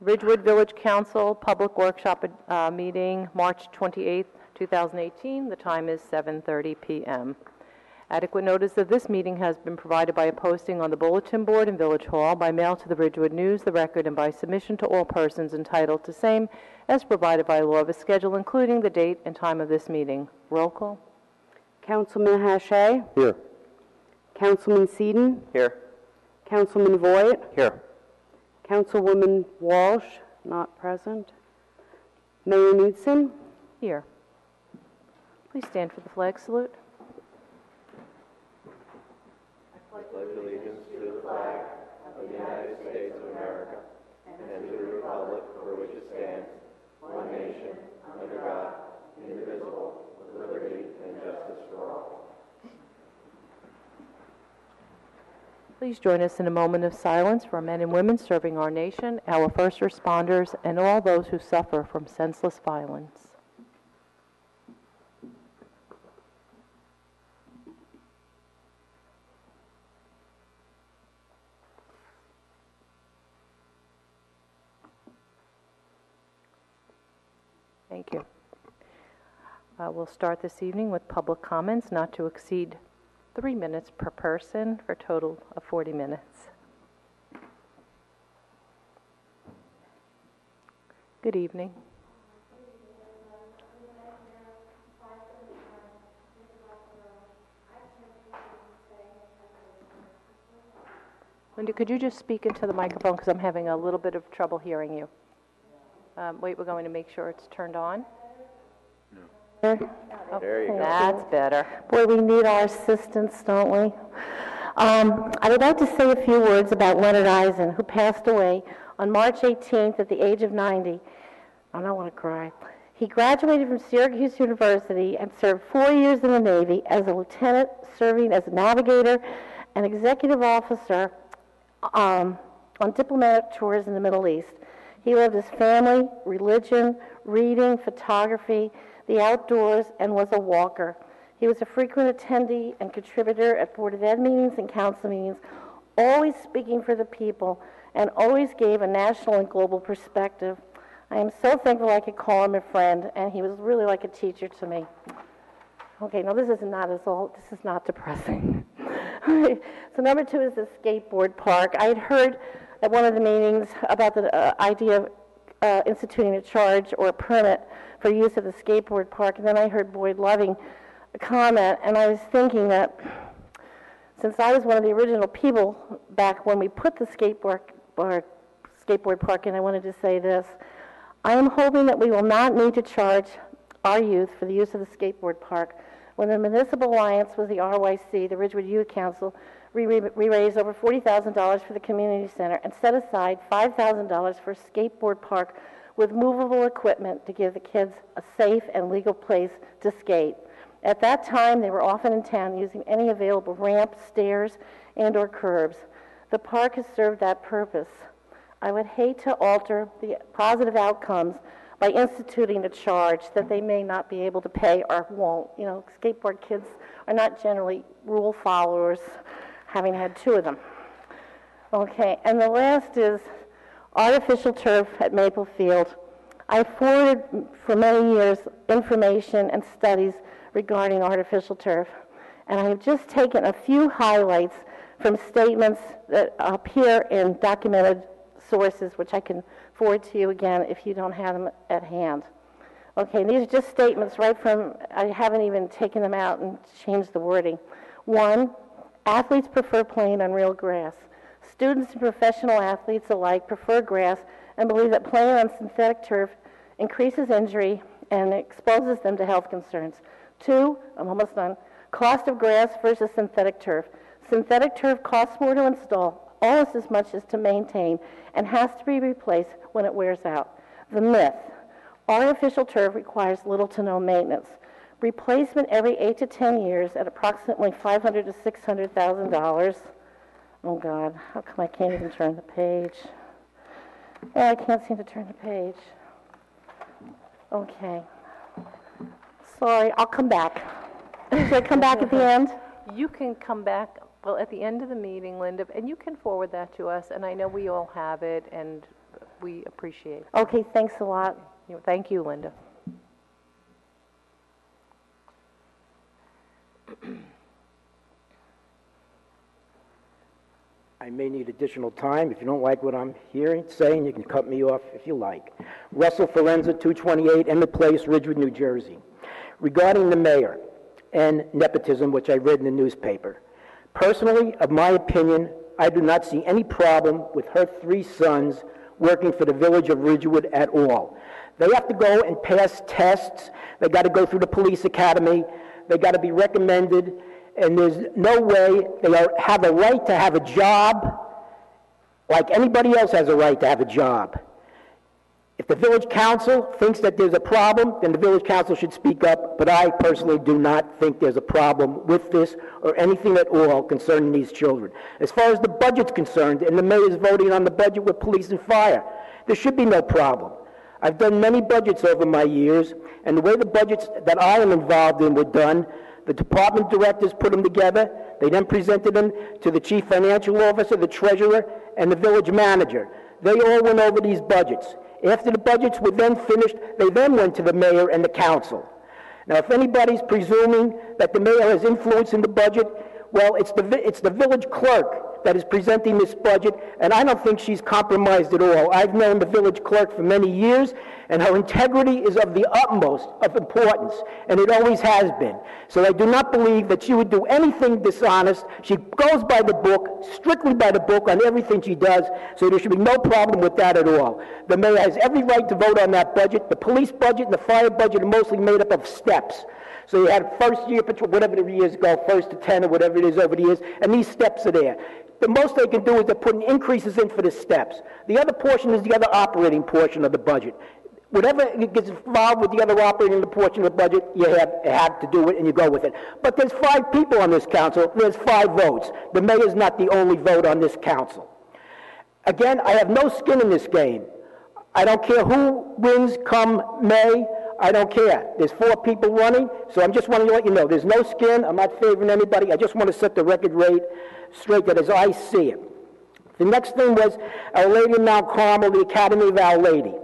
Ridgewood Village Council Public Workshop meeting, March 28th, 2018. The time is 7:30 p.m. Adequate notice of this meeting has been provided by a posting on the bulletin board in Village Hall, by mail to the Ridgewood News, the Record, and by submission to all persons entitled to same as provided by law of a schedule, including the date and time of this meeting. Roll call. Councilman Hache? Here. Councilman Seaton? Here. Councilman Voigt? Here. Councilwoman Walsh? Not present. Mayor Knudsen? Here. Please stand for the flag salute. I pledge allegiance to the flag of the United States of America and to the republic for which it stands, one nation, under God, indivisible, with liberty and justice for all. Please join us in a moment of silence for men and women serving our nation, our first responders, and all those who suffer from senseless violence. Thank you. We'll start this evening with public comments not to exceed 3 minutes per person for a total of 40 minutes. Good evening. Linda, could you just speak into the microphone because I'm having a little bit of trouble hearing you. Wait, we're going to make sure it's turned on. There you go. That's better. Boy, we need our assistance, don't we? I would like to say a few words about Leonard Eisen, who passed away on March 18th at the age of 90. I don't want to cry. He graduated from Syracuse University and served 4 years in the Navy as a lieutenant, serving as a navigator and executive officer on diplomatic tours in the Middle East. He loved his family, religion, reading, photography, the outdoors, and was a walker. He was a frequent attendee and contributor at Board of Ed meetings and council meetings, always speaking for the people, and always gave a national and global perspective. I am so thankful I could call him a friend, and he was really like a teacher to me. Okay, now this is not depressing. So number 2 is the skateboard park. I had heard at one of the meetings about the idea of instituting a charge or a permit for use of the skateboard park, and then I heard Boyd Loving comment, and I was thinking that since I was one of the original people back when we put the skateboard park in, I wanted to say this. I am hoping that we will not need to charge our youth for the use of the skateboard park. When the Municipal Alliance was the RYC, the Ridgewood Youth Council, we raised over $40,000 for the community center and set aside $5,000 for a skateboard park with movable equipment to give the kids a safe and legal place to skate. At that time, they were often in town using any available ramp, stairs, and or curbs. The park has served that purpose. I would hate to alter the positive outcomes by instituting a charge that they may not be able to pay or won't. You know, skateboard kids are not generally rule followers, having had 2 of them. Okay, and the last is artificial turf at Maple Field. I forwarded for many years information and studies regarding artificial turf, and I have just taken a few highlights from statements that appear in documented sources, which I can forward to you again if you don't have them at hand. Okay, these are just statements right from, I haven't even taken them out and changed the wording. 1, athletes prefer playing on real grass. Students and professional athletes alike prefer grass and believe that playing on synthetic turf increases injury and exposes them to health concerns. 2, I'm almost done, cost of grass versus synthetic turf. Synthetic turf costs more to install, almost as much as to maintain, and has to be replaced when it wears out. The myth, artificial turf requires little to no maintenance. Replacement every 8 to 10 years at approximately $500,000 to $600,000. Oh God, how come I can't even turn the page? Yeah, I can't seem to turn the page. Okay. Sorry, I'll come back. Should I come back at the end? You can come back, well, at the end of the meeting, Linda, and you can forward that to us, and I know we all have it, and we appreciate. Okay, thanks a lot. Thank you, Linda. I may need additional time. If you don't like what I'm saying, you can cut me off if you like. Russell Forenza, 228 Emmett Place, Ridgewood, New Jersey. Regarding the mayor and nepotism, which I read in the newspaper. Personally, of my opinion, I do not see any problem with her 3 sons working for the village of Ridgewood at all. They have to go and pass tests. They got to go through the police academy. They got to be recommended. And there's no way have a right to have a job like anybody else has a right to have a job. If the village council thinks that there's a problem, then the village council should speak up, but I personally do not think there's a problem with this or anything at all concerning these children. As far as the budget's concerned, and the mayor's voting on the budget with police and fire, there should be no problem. I've done many budgets over my years, and the way the budgets that I am involved in were done, the department directors put them together. They then presented them to the chief financial officer, the treasurer, and the village manager. They all went over these budgets. After the budgets were then finished, they then went to the mayor and the council. Now, if anybody's presuming that the mayor has influence in the budget, well, it's the village clerk that is presenting this budget, and I don't think she's compromised at all. I've known the village clerk for many years, and her integrity is of the utmost of importance, and it always has been. So I do not believe that she would do anything dishonest. She goes by the book, strictly by the book on everything she does, so there should be no problem with that at all. The mayor has every right to vote on that budget. The police budget and the fire budget are mostly made up of steps. So you had first year, whatever the years go, 1st to 10 or whatever it is over the years, and these steps are there. The most they can do is they're putting increases in for the steps. The other portion is the other operating portion of the budget. Whatever gets involved with the other operating portion of the budget, you have to do it and you go with it. But there's 5 people on this council, there's 5 votes. The mayor's not the only vote on this council. Again, I have no skin in this game. I don't care who wins come May. I don't care. There's 4 people running, so I'm just wanting to let you know, there's no skin. I'm not favoring anybody. I just want to set the record rate straight that as I see it. The next thing was Our Lady of Mount Carmel, the Academy of Our Lady.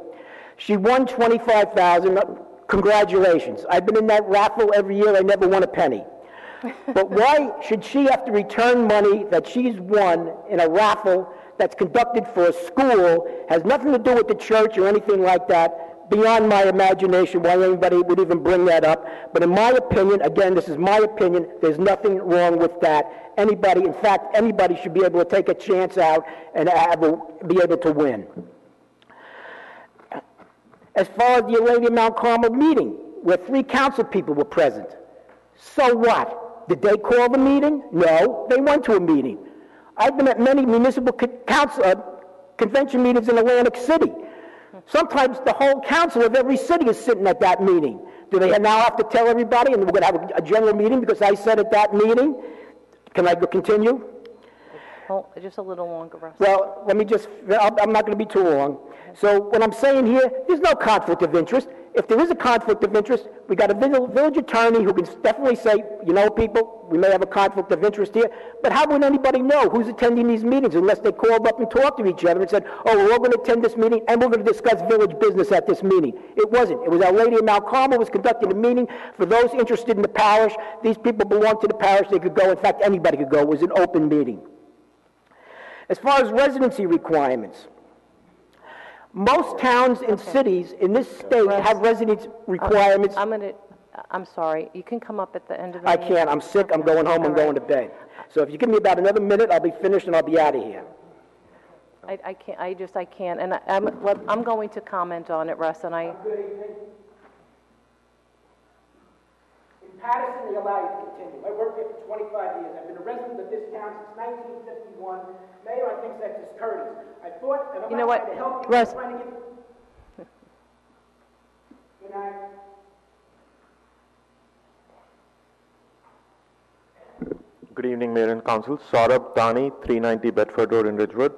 She won $25,000. Congratulations. I've been in that raffle every year. I never won a penny. But why should she have to return money that she's won in a raffle that's conducted for a school, has nothing to do with the church or anything like that? Beyond my imagination why anybody would even bring that up. But in my opinion, again, this is my opinion, there's nothing wrong with that. Anybody, in fact, anybody should be able to take a chance out and be able to win. As far as the Our Lady of Mount Carmel meeting, where 3 council people were present, so what? Did they call the meeting? No, they went to a meeting. I've been at many municipal convention meetings in Atlantic City. Sometimes the whole council of every city is sitting at that meeting. Do they now have to tell everybody, and we're going to have a general meeting because I said at that meeting? Can I continue? Well, just a little longer, Russ. Well, let me I'm not going to be too long. So what I'm saying here, there's no conflict of interest. If there is a conflict of interest, we got a village attorney who can definitely say, you know, people, we may have a conflict of interest here, but how would anybody know who's attending these meetings unless they called up and talked to each other and said, oh, we're all going to attend this meeting and we're going to discuss village business at this meeting? It wasn't. It was Our Lady of Mount Carmel was conducting a meeting for those interested in the parish. These people belonged to the parish. They could go. In fact, anybody could go. It was an open meeting. As far as residency requirements, most towns and cities in this state have residence requirements. I'm sorry. You can come up at the end of the I meeting. can't. I'm sick. I'm going home. I'm going to bed. So if you give me about another minute, I'll be finished and I'll be out of here. I can't. I can't. And I'm going to comment on it, Russ. And I. Good evening. In Patterson, they allow you to continue. I worked here for 25 years. I've been a resident of this town since 1951. Mayor, I think that's discourteous. I thought, and I'm not trying to help you, Russ. I'm trying to get... Good night. Good evening, Mayor and Council. Saurabh Dani, 390 Bedford Road in Ridgewood.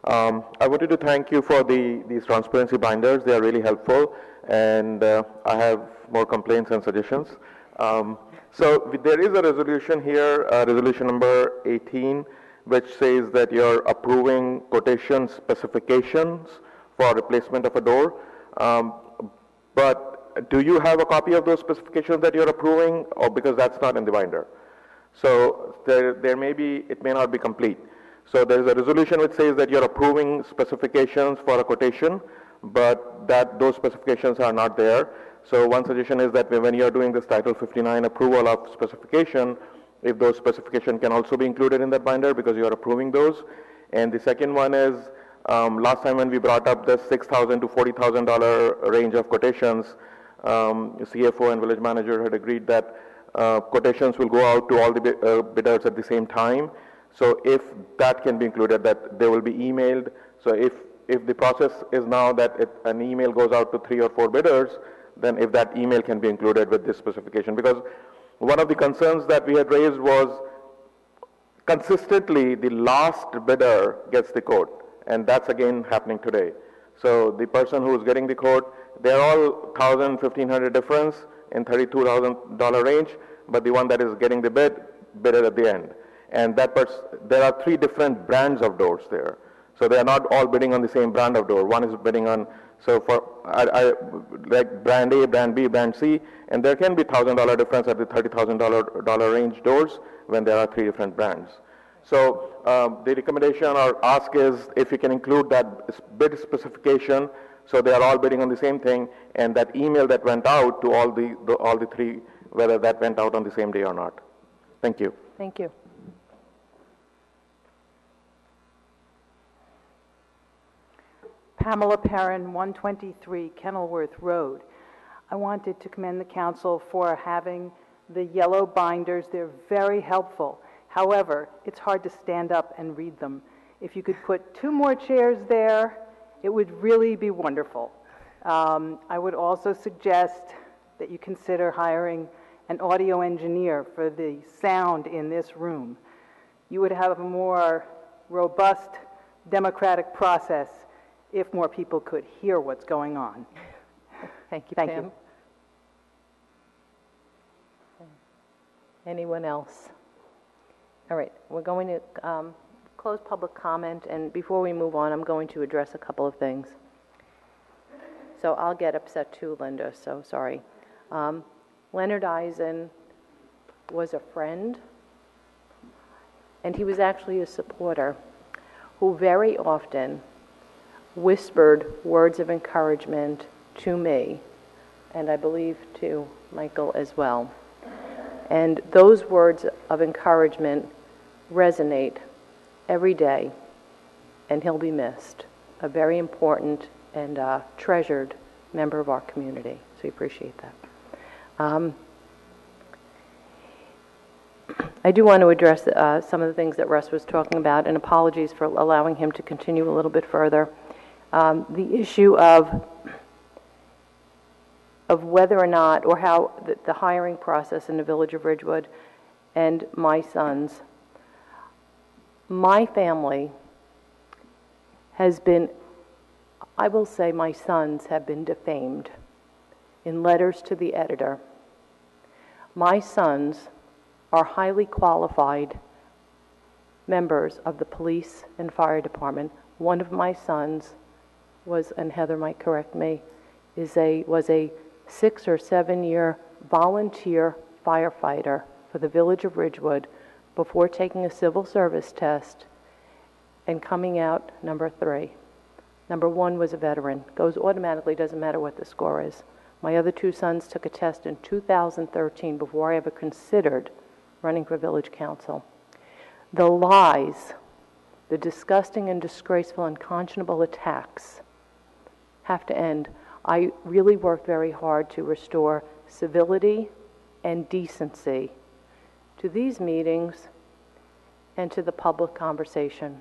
I wanted to thank you for these transparency binders. They are really helpful, and I have more complaints and suggestions. There is a resolution here, resolution number 18, which says that you're approving quotation specifications for replacement of a door. But do you have a copy of those specifications that you're approving, or because that's not in the binder? So there may be, it may not be complete. So there is a resolution which says that you're approving specifications for a quotation, but that those specifications are not there. So one suggestion is that when you're doing this Title 59 approval of specification, if those specifications can also be included in that binder because you're approving those. And the second one is, last time when we brought up the $6,000 to $40,000 range of quotations, CFO and village manager had agreed that quotations will go out to all the bidders at the same time. So if that can be included, that they will be emailed. So if the process is now that an email goes out to 3 or 4 bidders, then if that email can be included with this specification. Because one of the concerns that we had raised was consistently the last bidder gets the quote, and that's again happening today. So the person who is getting the quote, they're all $1,000, $1,500 difference in $32,000 range, but the one that is getting the bid it at the end. And there are 3 different brands of doors there. So they are not all bidding on the same brand of door. One is bidding on, so for like brand A, brand B, brand C, and there can be $1,000 difference at the $30,000 range doors when there are 3 different brands. So the recommendation or ask is if you can include that bid specification, so they are all bidding on the same thing, and that email that went out to all the 3, whether that went out on the same day or not. Thank you. Thank you. Pamela Perrin, 123 Kenilworth Road. I wanted to commend the council for having the yellow binders. They're very helpful. However, it's hard to stand up and read them. If you could put 2 more chairs there, it would really be wonderful. I would also suggest that you consider hiring an audio engineer for the sound in this room. You would have a more robust democratic process if more people could hear what's going on. Thank you, Thank Pam. you. Anyone else? All right, we're going to close public comment, and before we move on, I'm going to address a couple of things. So I'll get upset too, Linda, so sorry. Leonard Eisen was a friend, and he was actually a supporter who very often whispered words of encouragement to me, and I believe to Michael as well. And those words of encouragement resonate every day, and he'll be missed. A very important and treasured member of our community, so we appreciate that. I do want to address some of the things that Russ was talking about, and apologies for allowing him to continue a little bit further. The issue of whether or not, or how the hiring process in the village of Ridgewood and my sons. My family has been, I will say my sons have been defamed in letters to the editor. My sons are highly qualified members of the police and fire department. One of my sons was, and Heather might correct me, was a 6 or 7 year volunteer firefighter for the village of Ridgewood before taking a civil service test and coming out number 3. Number 1 was a veteran. Goes automatically, doesn't matter what the score is. My other 2 sons took a test in 2013 before I ever considered running for village council. The lies, the disgusting and disgraceful, unconscionable attacks have to end. I really worked very hard to restore civility and decency to these meetings and to the public conversation.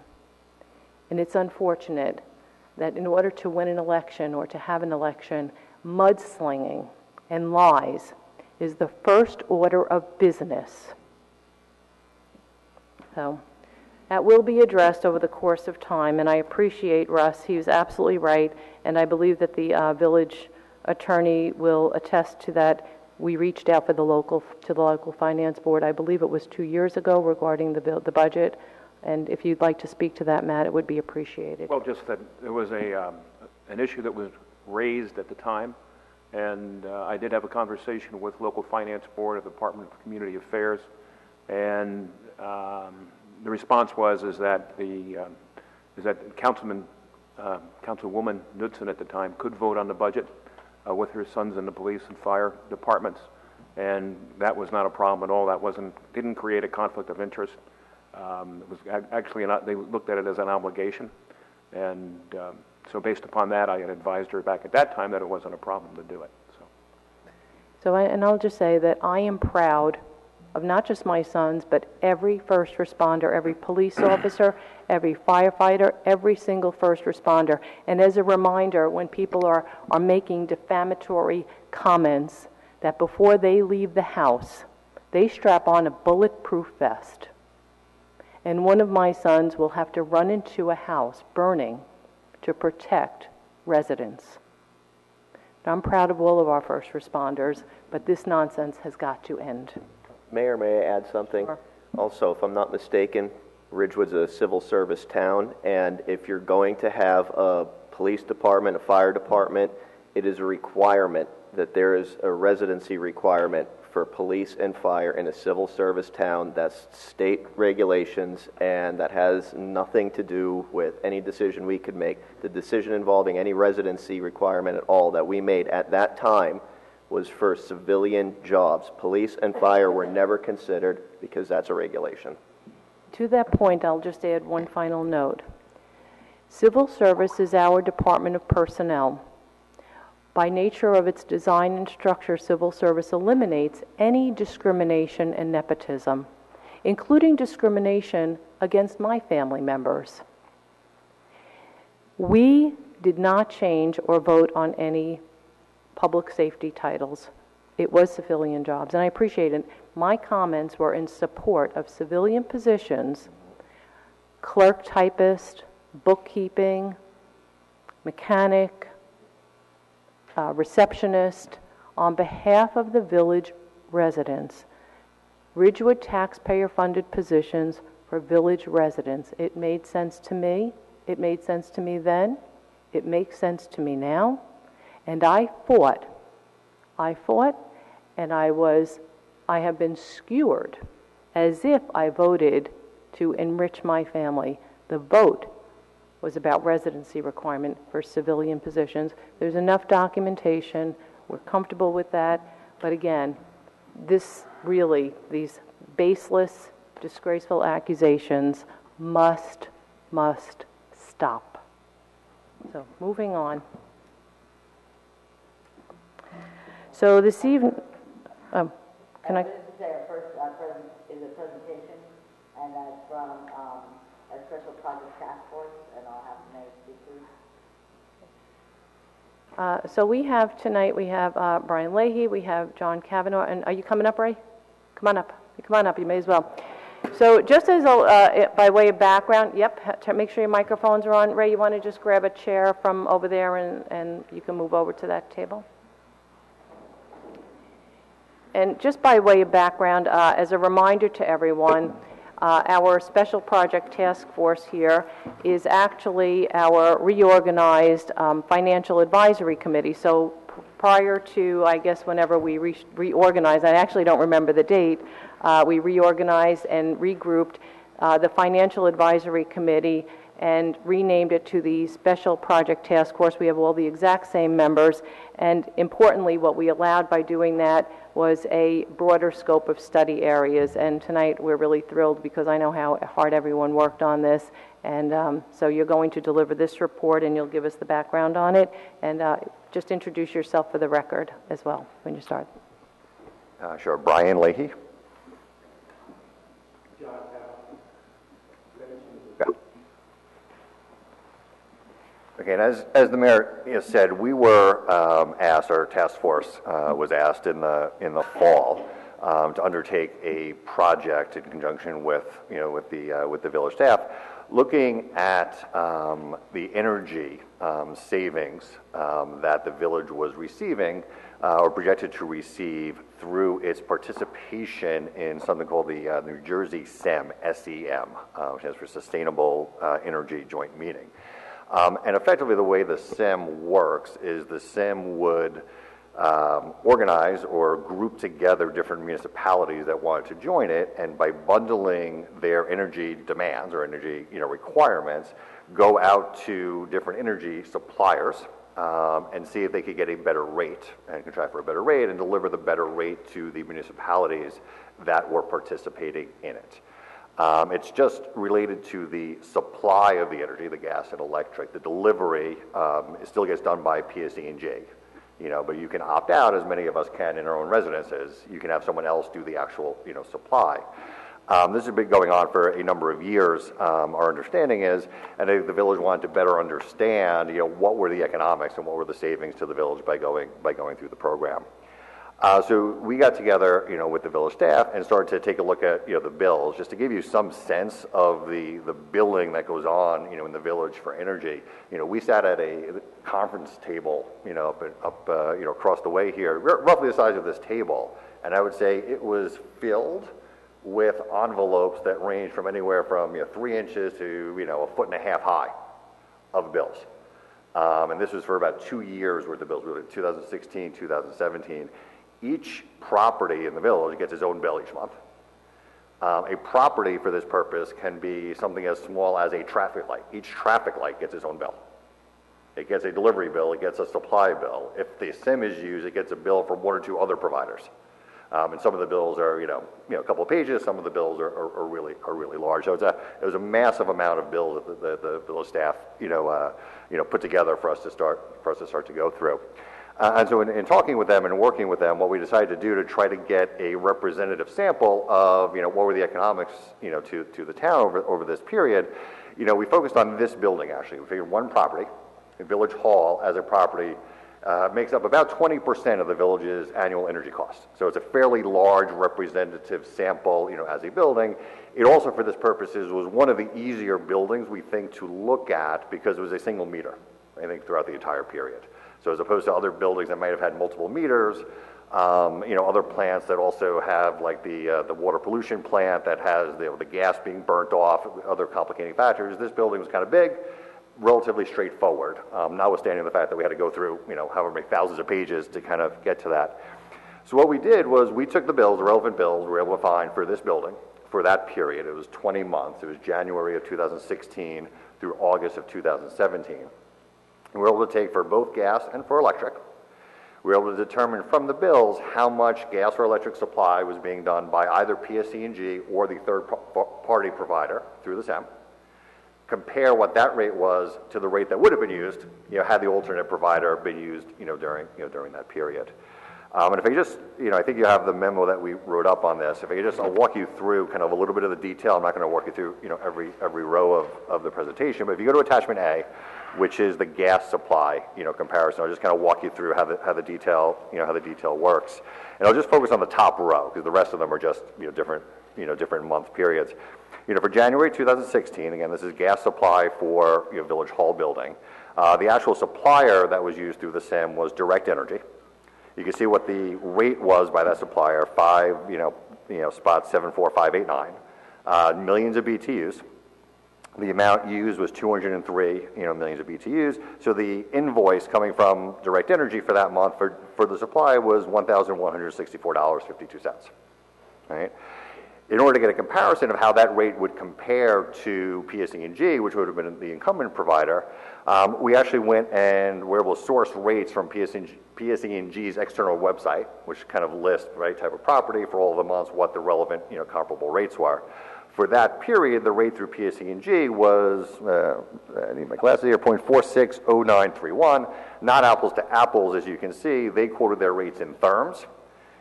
And it's unfortunate that in order to win an election or to have an election, mudslinging and lies is the first order of business. So that will be addressed over the course of time, and I appreciate Russ. He was absolutely right, and I believe that the village attorney will attest to that. We reached out to the local finance board, I believe it was 2 years ago, regarding the budget, and if you'd like to speak to that, Matt, it would be appreciated. Well, just that there was an issue that was raised at the time, and I did have a conversation with local finance board of the Department of Community Affairs, and the response was is that Councilwoman Knudsen at the time could vote on the budget with her sons in the police and fire departments, and that was not a problem at all. That didn't create a conflict of interest. It was actually they looked at it as an obligation, and so based upon that, I had advised her back at that time that it wasn't a problem to do it. And I'll just say that I am proud of not just my sons, but every first responder, every police officer, every firefighter, every single first responder. And as a reminder, when people are making defamatory comments, that before they leave the house, they strap on a bulletproof vest. And one of my sons will have to run into a house burning to protect residents. And I'm proud of all of our first responders, but this nonsense has got to end. Mayor, may I add something? Sure. Also, if I'm not mistaken, Ridgewood's a civil service town, and if you're going to have a police department, a fire department, it is a requirement that there is a residency requirement for police and fire in a civil service town. That's state regulations, and that has nothing to do with any decision we could make. The decision involving any residency requirement at all that we made at that time was for civilian jobs. Police and fire were never considered because that's a regulation. To that point, I'll just add one final note. Civil service is our Department of Personnel. By nature of its design and structure, civil service eliminates any discrimination and nepotism, including discrimination against my family members. We did not change or vote on any public safety titles. It was civilian jobs, and I appreciate it. My comments were in support of civilian positions, clerk typist, bookkeeping, mechanic, receptionist, on behalf of the village residents. Ridgewood taxpayer-funded positions for village residents. It made sense to me. It made sense to me then. It makes sense to me now. And I fought, and I have been skewered as if I voted to enrich my family. The vote was about residency requirement for civilian positions. There's enough documentation. We're comfortable with that. But again, these baseless, disgraceful accusations must stop. So moving on. So this evening, can I? This is our first is a presentation, and that's from a special project task force, and I'll have the mayor speak to. So we have tonight, we have Brian Leahy, we have John Kavanaugh, and are you coming up, Ray? Come on up. Come on up, you may as well. So just as by way of background, make sure your microphones are on. Ray, you want to just grab a chair from over there and you can move over to that table? And just by way of background, as a reminder to everyone, our Special Project Task Force here is actually our reorganized Financial Advisory Committee. So prior to, I guess, whenever we reorganized, I actually don't remember the date, we reorganized and regrouped the Financial Advisory Committee and renamed it to the Special Project Task Force. We have all the exact same members, and importantly, what we allowed by doing that was a broader scope of study areas. And tonight we're really thrilled because I know how hard everyone worked on this, and so you're going to deliver this report and you'll give us the background on it, and just introduce yourself for the record as well when you start. Sure. Brian Leahy. Okay, and as the mayor said, we were asked, our task force was asked in the fall to undertake a project in conjunction with the village staff, looking at the energy savings that the village was receiving or projected to receive through its participation in something called the New Jersey SEM, SEM, which stands for Sustainable Energy Joint Meeting. And effectively, the way the SIM works is the SIM would organize or group together different municipalities that wanted to join it, and by bundling their energy demands or energy requirements, go out to different energy suppliers and see if they could get a better rate and contract for a better rate and deliver the better rate to the municipalities that were participating in it. It's just related to the supply of the energy, the gas and electric. The delivery it still gets done by PSE&G, but you can opt out, as many of us can in our own residences. You can have someone else do the actual, supply. This has been going on for a number of years. Our understanding is, and the village wanted to better understand, what were the economics and what were the savings to the village by going through the program. So we got together, with the village staff and started to take a look at, the bills, just to give you some sense of the billing that goes on, in the village for energy. We sat at a conference table, up across the way here, roughly the size of this table, and I would say it was filled with envelopes that range from anywhere from 3 inches to 1.5 foot high of bills. And this was for about 2 years worth of bills, really 2016, 2017. Each property in the village gets its own bill each month. A property for this purpose can be something as small as a traffic light. Each traffic light gets its own bill. It gets a delivery bill, it gets a supply bill. If the SIM is used, it gets a bill from 1 or 2 other providers. And some of the bills are, a couple of pages. Some of the bills are really large. So it was a massive amount of bills that the village staff, put together for us to start to go through. And so in talking with them and working with them, what we decided to do to try to get a representative sample of, what were the economics, to the town over this period, we focused on this building, actually. We figured one property, Village Hall, as a property, makes up about 20% of the village's annual energy costs. So it's a fairly large representative sample, as a building. It also, for this purposes, was one of the easier buildings, we think, to look at because it was a single meter, I think, throughout the entire period. So as opposed to other buildings that might have had multiple meters, other plants that also have, like the water pollution plant that has the gas being burnt off, other complicating factors, this building was kind of big, relatively straightforward, notwithstanding the fact that we had to go through, however many thousands of pages to kind of get to that. So what we did was we took the bills, the relevant bills we were able to find for this building for that period. It was 20 months. It was January of 2016 through August of 2017. And we were able to take for both gas and for electric. We were able to determine from the bills how much gas or electric supply was being done by either PSE&G or the third-party provider through the SEM. Compare what that rate was to the rate that would have been used, had the alternate provider been used, during that period. And if I just, I think you have the memo that we wrote up on this. If I could just, I'll walk you through kind of a little bit of the detail. I'm not going to walk you through, every row of the presentation. But if you go to attachment A, which is the gas supply, comparison, I'll just kind of walk you through how the detail works. And I'll just focus on the top row because the rest of them are just, different month periods. For January 2016, again, this is gas supply for Village Hall building. The actual supplier that was used through the SIM was Direct Energy. You can see what the rate was by that supplier, spot 74589, millions of BTUs. The amount used was 203, millions of BTUs. So the invoice coming from Direct Energy for that month for the supply was $1,164.52. Right? In order to get a comparison of how that rate would compare to PSE&G, which would have been the incumbent provider, we actually went and were able to source rates from PSE&G's external website, which kind of lists type of property for all of the months, what the relevant comparable rates were. For that period, the rate through PSE&G was, I need my glasses here, 0.460931, not apples to apples, as you can see. They quoted their rates in therms.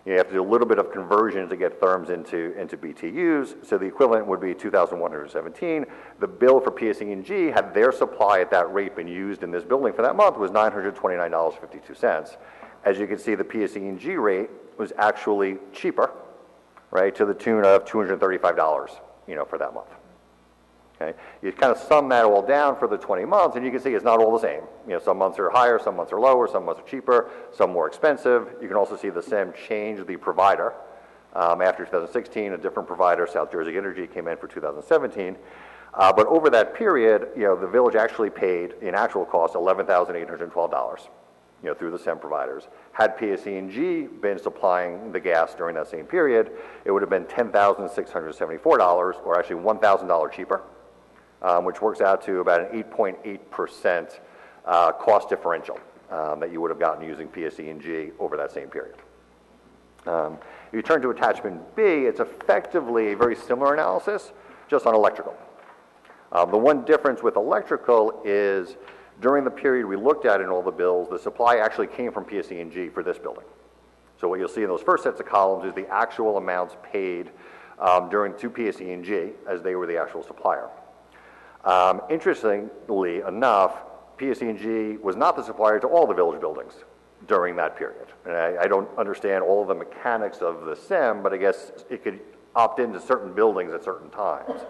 You have to do a little bit of conversion to get therms into BTUs, so the equivalent would be 2,117. The bill for PSE&G, had their supply at that rate been used in this building for that month, was $929.52. As you can see, the PSE&G rate was actually cheaper, to the tune of $235, for that month. Okay? You kind of sum that all down for the 20 months, and you can see it's not all the same. Some months are higher, some months are lower, some months are cheaper, some more expensive. You can also see the SIM change the provider. After 2016, a different provider, South Jersey Energy, came in for 2017. But over that period, the village actually paid, in actual cost, $11,812, through the SEM providers. Had PSE&G been supplying the gas during that same period, it would have been $10,674, or actually $1,000 cheaper, which works out to about an 8.8% cost differential that you would have gotten using PSE&G over that same period. If you turn to attachment B, it's effectively a very similar analysis, just on electrical. The one difference with electrical is during the period we looked at in all the bills, the supply actually came from PSE&G for this building. So what you'll see in those first sets of columns is the actual amounts paid to PSE&G, as they were the actual supplier. Interestingly enough, PSE&G was not the supplier to all the village buildings during that period. And I don't understand all of the mechanics of the SEM, but I guess it could opt into certain buildings at certain times.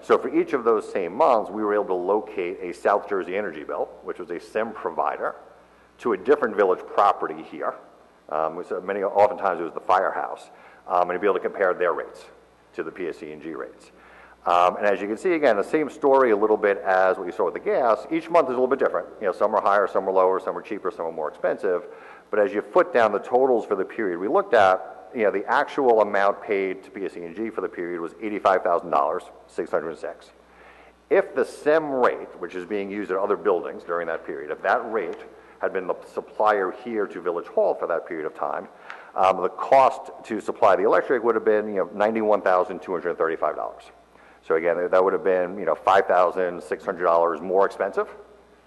So for each of those same months, we were able to locate a South Jersey Energy bill, which was a SEM provider, to a different village property here. Oftentimes it was the firehouse, and to be able to compare their rates to the PSE&G rates. And as you can see, again, the same story a little bit as what you saw with the gas. Each month is a little bit different. Some are higher, some are lower, some are cheaper, some are more expensive. But as you foot down the totals for the period we looked at, the actual amount paid to PSE&G for the period was $85,606. If the SEM rate, which is being used at other buildings during that period, if that rate had been the supplier here to Village Hall for that period of time, the cost to supply the electric would have been $91,235. So again, that would have been $5,600 more expensive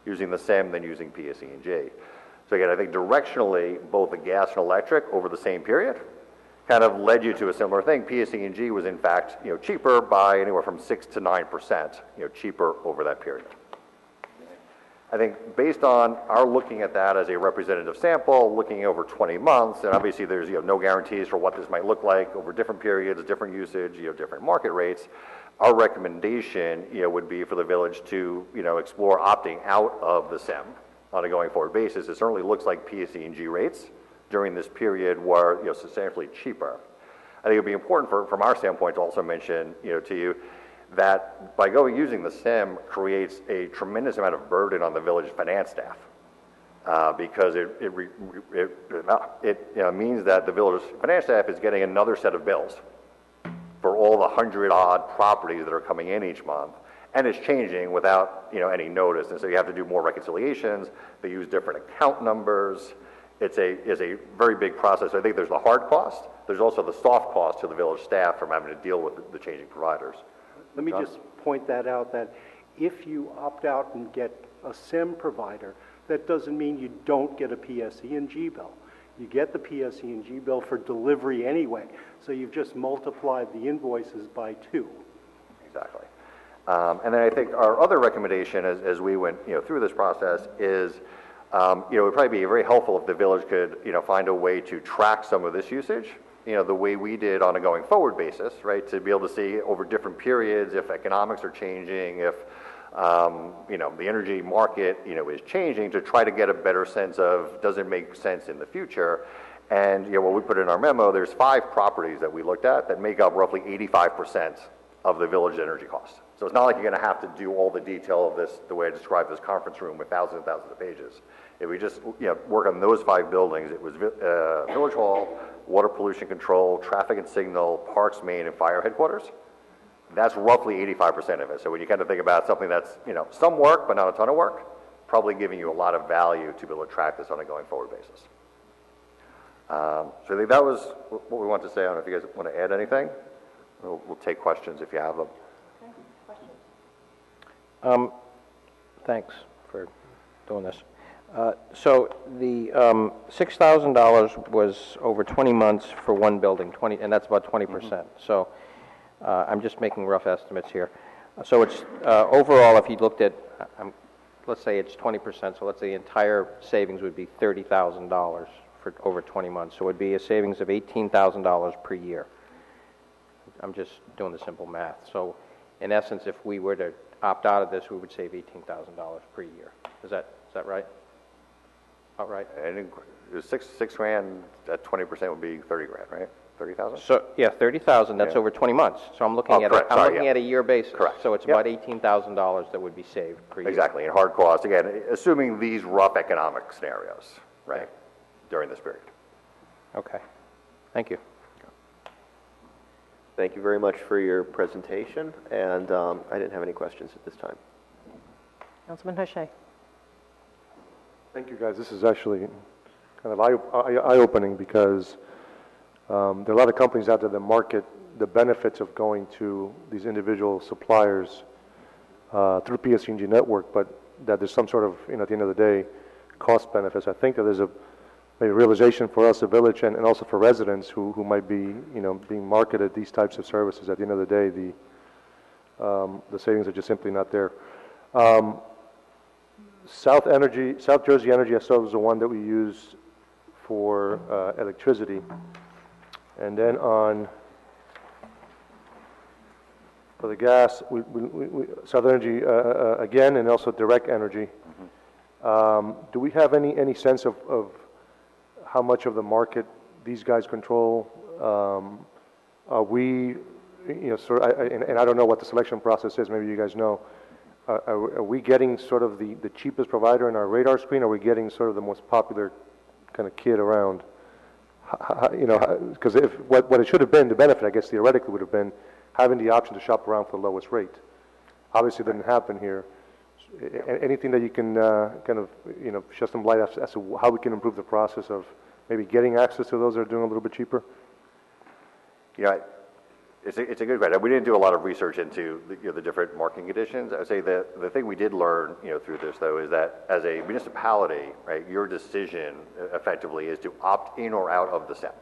using the SEM than using PSE&G. So again, I think directionally, both the gas and electric over the same period kind of led you to a similar thing. PSE&G was in fact cheaper by anywhere from 6 to 9% cheaper over that period. I think based on our looking at that as a representative sample, looking over 20 months, and obviously there's no guarantees for what this might look like over different periods, different usage, different market rates. Our recommendation would be for the village to explore opting out of the SEM on a going forward basis. It certainly looks like PSE&G rates during this period were substantially cheaper. I think it would be important from our standpoint to also mention to you that by using the SEM creates a tremendous amount of burden on the village finance staff because it means that the village finance staff is getting another set of bills for all the 100-odd properties that are coming in each month, and it's changing without any notice, and so you have to do more reconciliations. They use different account numbers. It's a very big process. I think there's the hard cost. There's also the soft cost to the village staff from having to deal with the changing providers. Let me just point that out, that if you opt out and get a SEM provider, that doesn't mean you don't get a PSE&G bill. You get the PSE&G bill for delivery anyway, so you've just multiplied the invoices by 2. Exactly. And then I think our other recommendation as we went through this process is it would probably be very helpful if the village could find a way to track some of this usage the way we did on a going forward basis, right? To be able to see over different periods if economics are changing, if the energy market is changing, to try to get a better sense of does it make sense in the future. And what we put in our memo, there's 5 properties that we looked at that make up roughly 85% of the village energy costs. So it's not like you're going to have to do all the detail of this the way I described this conference room with thousands and thousands of pages. If we just work on those 5 buildings, it was Village Hall, Water Pollution Control, Traffic and Signal, Parks, Main, and Fire Headquarters. That's roughly 85% of it. So when you kind of think about something that's some work but not a ton of work, probably giving you a lot of value to be able to track this on a going forward basis. So I think that was what we wanted to say. I don't know if you guys want to add anything. We'll take questions if you have them. Okay, questions? Thanks for doing this. So the $6,000 was over 20 months for one building, and that's about 20%. Mm-hmm. So I'm just making rough estimates here. So it's overall, if you looked at, let's say it's 20%, so let's say the entire savings would be $30,000 for over 20 months. So it would be a savings of $18,000 per year. I'm just doing the simple math. So in essence, if we were to opt out of this, we would save $18,000 per year. Is that right? About right? And $6 grand at 20% would be $30 grand, right? 30,000? So, yeah, 30,000, that's Yeah. over 20 months. So I'm looking Oh, at, correct. I'm Sorry, looking yeah. at a year basis. Correct. So it's Yep. about $18,000 that would be saved per year. Exactly, and hard costs, again, assuming these rough economic scenarios, right, during this period. Okay. Thank you. Thank you very much for your presentation, and I didn't have any questions at this time. Councilman Hachey. Thank you, guys. This is actually kind of eye-opening because there are a lot of companies out there that market the benefits of going to these individual suppliers through PSE&G network, but that there's some sort of, at the end of the day, cost benefits. I think that there's a realization for us, the village, and also for residents who might be, being marketed these types of services. At the end of the day, the savings are just simply not there. South Jersey Energy, I saw was the one that we use for electricity. And then for the gas, we South Energy again, and also Direct Energy. Do we have any sense of how much of the market these guys control? Are we, and I don't know what the selection process is, maybe you guys know. Are we getting sort of the cheapest provider in our radar screen? Or are we getting sort of the most popular kind of kid around? Because what it should have been, the benefit, I guess, theoretically would have been having the option to shop around for the lowest rate. Obviously, it didn't happen here. Anything that you can kind of, shed some light as to how we can improve the process of maybe getting access to those that are doing a little bit cheaper? It's a good question. We didn't do a lot of research into the different marketing conditions. I would say that the thing we did learn through this, though, is that as a municipality, right, your decision effectively is to opt in or out of the SEM.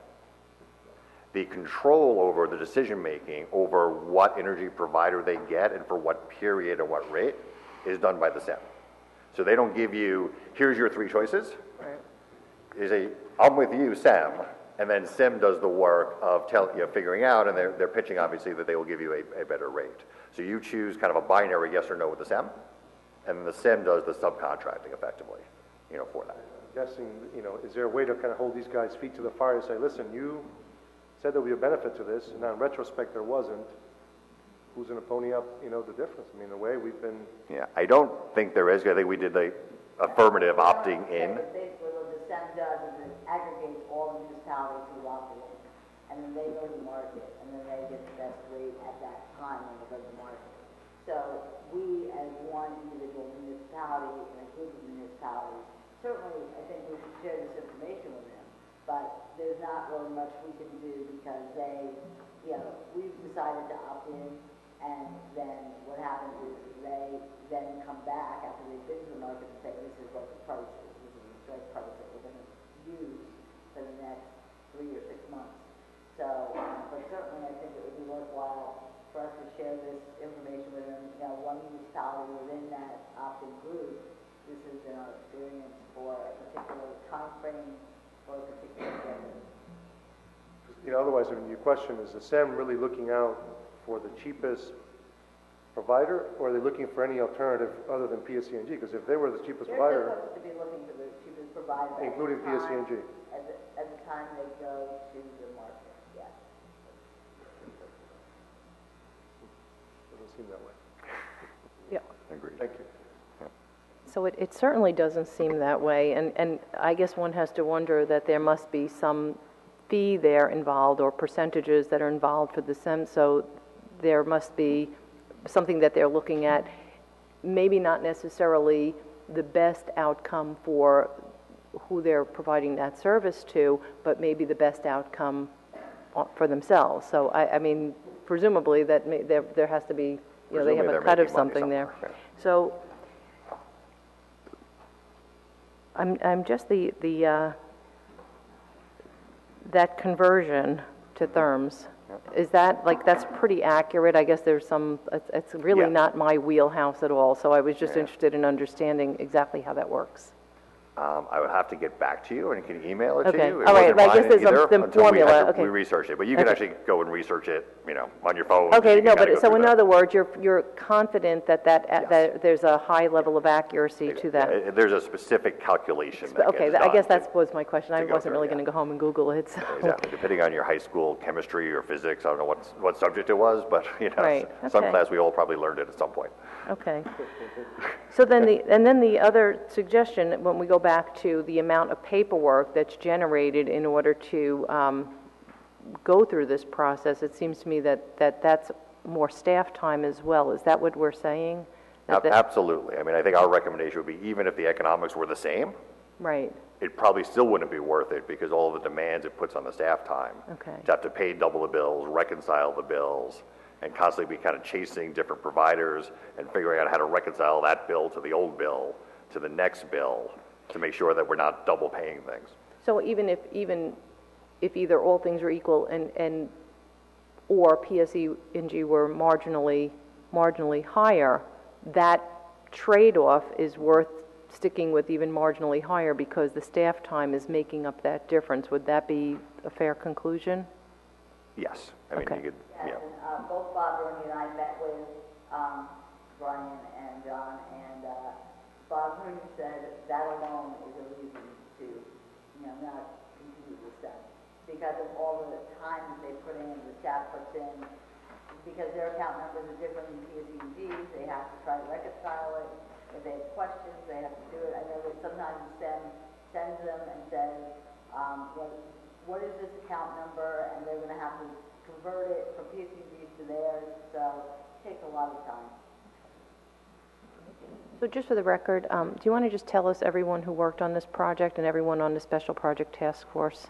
The control over the decision making over what energy provider they get and for what period and what rate is done by the SEM. So they don't give you, here's your three choices. Right. I'm with you, SEM. And then SIM does the work of figuring out, and they're pitching, obviously, that they will give you a better rate. So you choose kind of a binary yes or no with the SIM, and then the SIM does the subcontracting effectively, for that. I'm guessing, is there a way to kind of hold these guys' feet to the fire and say, listen, you said there would be a benefit to this, and now in retrospect there wasn't. Who's going to pony up, the difference? I mean, the way we've been... Yeah, I don't think there is. I think we did the affirmative opting in. Basically, what the SEM does is it aggregates all the municipalities who opt in, and then they go to market, and then they get the best rate at that time when they go to market. So we, as one individual municipality and a group of municipalities, certainly I think we should share this information with them, but there's not really much we can do because we've decided to opt in, and then what happens is they then come back after they've been to the market and say, this is what the price is, this is the strike price that we're going to use for the next 3 or 6 months. So, but certainly I think it would be worthwhile for us to share this information with them. One municipality within that opt-in group, this has been our experience for a particular time frame or a particular vendor. Otherwise, your question is the SEM really looking out for the cheapest provider, or are they looking for any alternative other than PSE&G? Because if they were the cheapest provider... They're supposed to be looking for the cheapest provider. Including PSE&G. At the time they go to the market, yes. Doesn't seem that way. Yeah. Agreed. Thank you. So it certainly doesn't seem that way, and I guess one has to wonder that there must be some fee there involved or percentages that are involved for the SEM, so there must be something that they're looking at, maybe not necessarily the best outcome for who they're providing that service to, but maybe the best outcome for themselves. So I mean, presumably that there has to be, they have a cut of something there. Yeah. So I'm just that conversion to therms, is that, that's pretty accurate? I guess there's some, it's really not my wheelhouse at all, so I was just interested in understanding exactly how that works. I would have to get back to you, and can email it to Okay. you. It All right, wasn't I guess mine there's either some until we had formula. to- Okay. We researched it, but you can Okay. actually go and research it, on your phone. Okay, You can no, kinda but go so through in that. other words, you're confident that that there's a high level of accuracy to that? Yeah, there's a specific calculation that Okay, gets I guess done that was my question. I go wasn't through, really yeah. going to go home and Google it, so. Exactly, depending on your high school chemistry or physics, I don't know what subject it was, but, Right, some okay. class we all probably learned it at some point. Okay. So then the other suggestion, when we go back to the amount of paperwork that's generated in order to go through this process, it seems to me that's more staff time as well. Is that what we're saying? Absolutely. I mean, I think our recommendation would be, even if the economics were the same, Right, it probably still wouldn't be worth it because all the demands it puts on the staff time. Okay. To have to pay double the bills, reconcile the bills, and constantly be kind of chasing different providers and figuring out how to reconcile that bill to the old bill, to the next bill, to make sure that we're not double paying things. so even if either all things are equal or PSE&G were marginally higher, that trade-off is worth sticking with even marginally higher because the staff time is making up that difference. Would that be a fair conclusion? Yes. I mean, Okay. you could, Yes, and both Bob Rooney and I met with Brian and John, and Bob Rooney said that alone is a reason to, not continue this stuff. Because of all the time that they put in, the staff puts in, because their account numbers are different than PSE&G's, they have to try to reconcile it. If they have questions, they have to do it. I know that sometimes STEM sends them and says, what is this account number? And they're going to have to convert it from PSE&G's to theirs, so it takes a lot of time. So just for the record, do you want to just tell us everyone who worked on this project and everyone on the Special Project Task Force?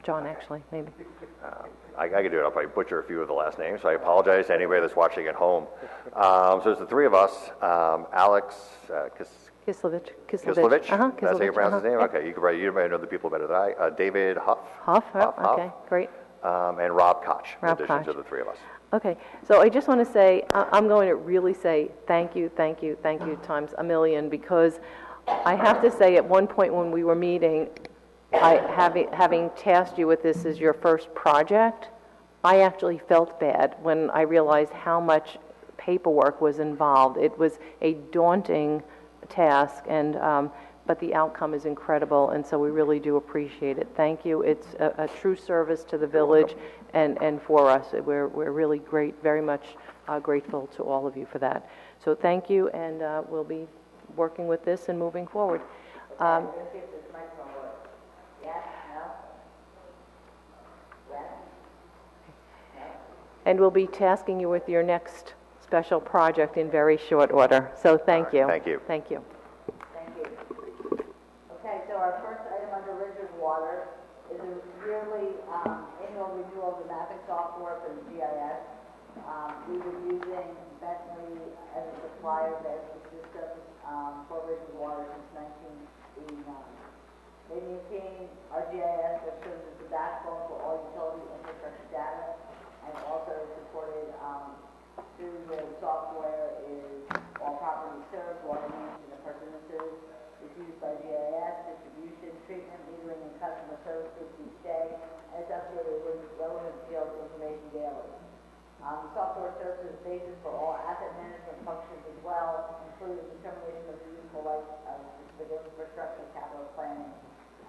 John, actually, maybe. I could do it. I'll probably butcher a few of the last names, so I apologize to anybody that's watching at home. So there's the three of us, Alex Kislevich. Kislevich. Uh-huh, That's how you pronounce his name? yeah. Okay, you might know the people better than I. David Huff. Huff, okay, great. And Rob Koch, in Rob addition Koch. to the three of us. Okay, so I just want to say, I'm going to really say thank you times a million, because I have to say, at one point when we were meeting, having tasked you with this as your first project, I actually felt bad when I realized how much paperwork was involved. It was a daunting task, but the outcome is incredible, and so we really do appreciate it. Thank you. It's a true service to the village and for us. We're really very much grateful to all of you for that. So thank you, and we'll be working with this and moving forward. Let's see if this microphone works. Yes, no? Yes? And we'll be tasking you with your next special project in very short order. So thank you. Thank you. Thank you. Thank you. Okay, so our first item under Ridgewood Water is a yearly annual renewal of the mapping software for the GIS. We've been using Bentley as a supplier of the systems for Ridgewood Water since 1989. They maintain our GIS that serves as the backbone for all utility infrastructure data, and also supported through the software is all property served, water used, and appurtenances. It's used by GIS, distribution, treatment, metering, and customer service groups each day, and it's updated with relevant field information daily. The software serves as a basis for all asset management functions as well, including determination of the useful life of specific infrastructure, capital planning,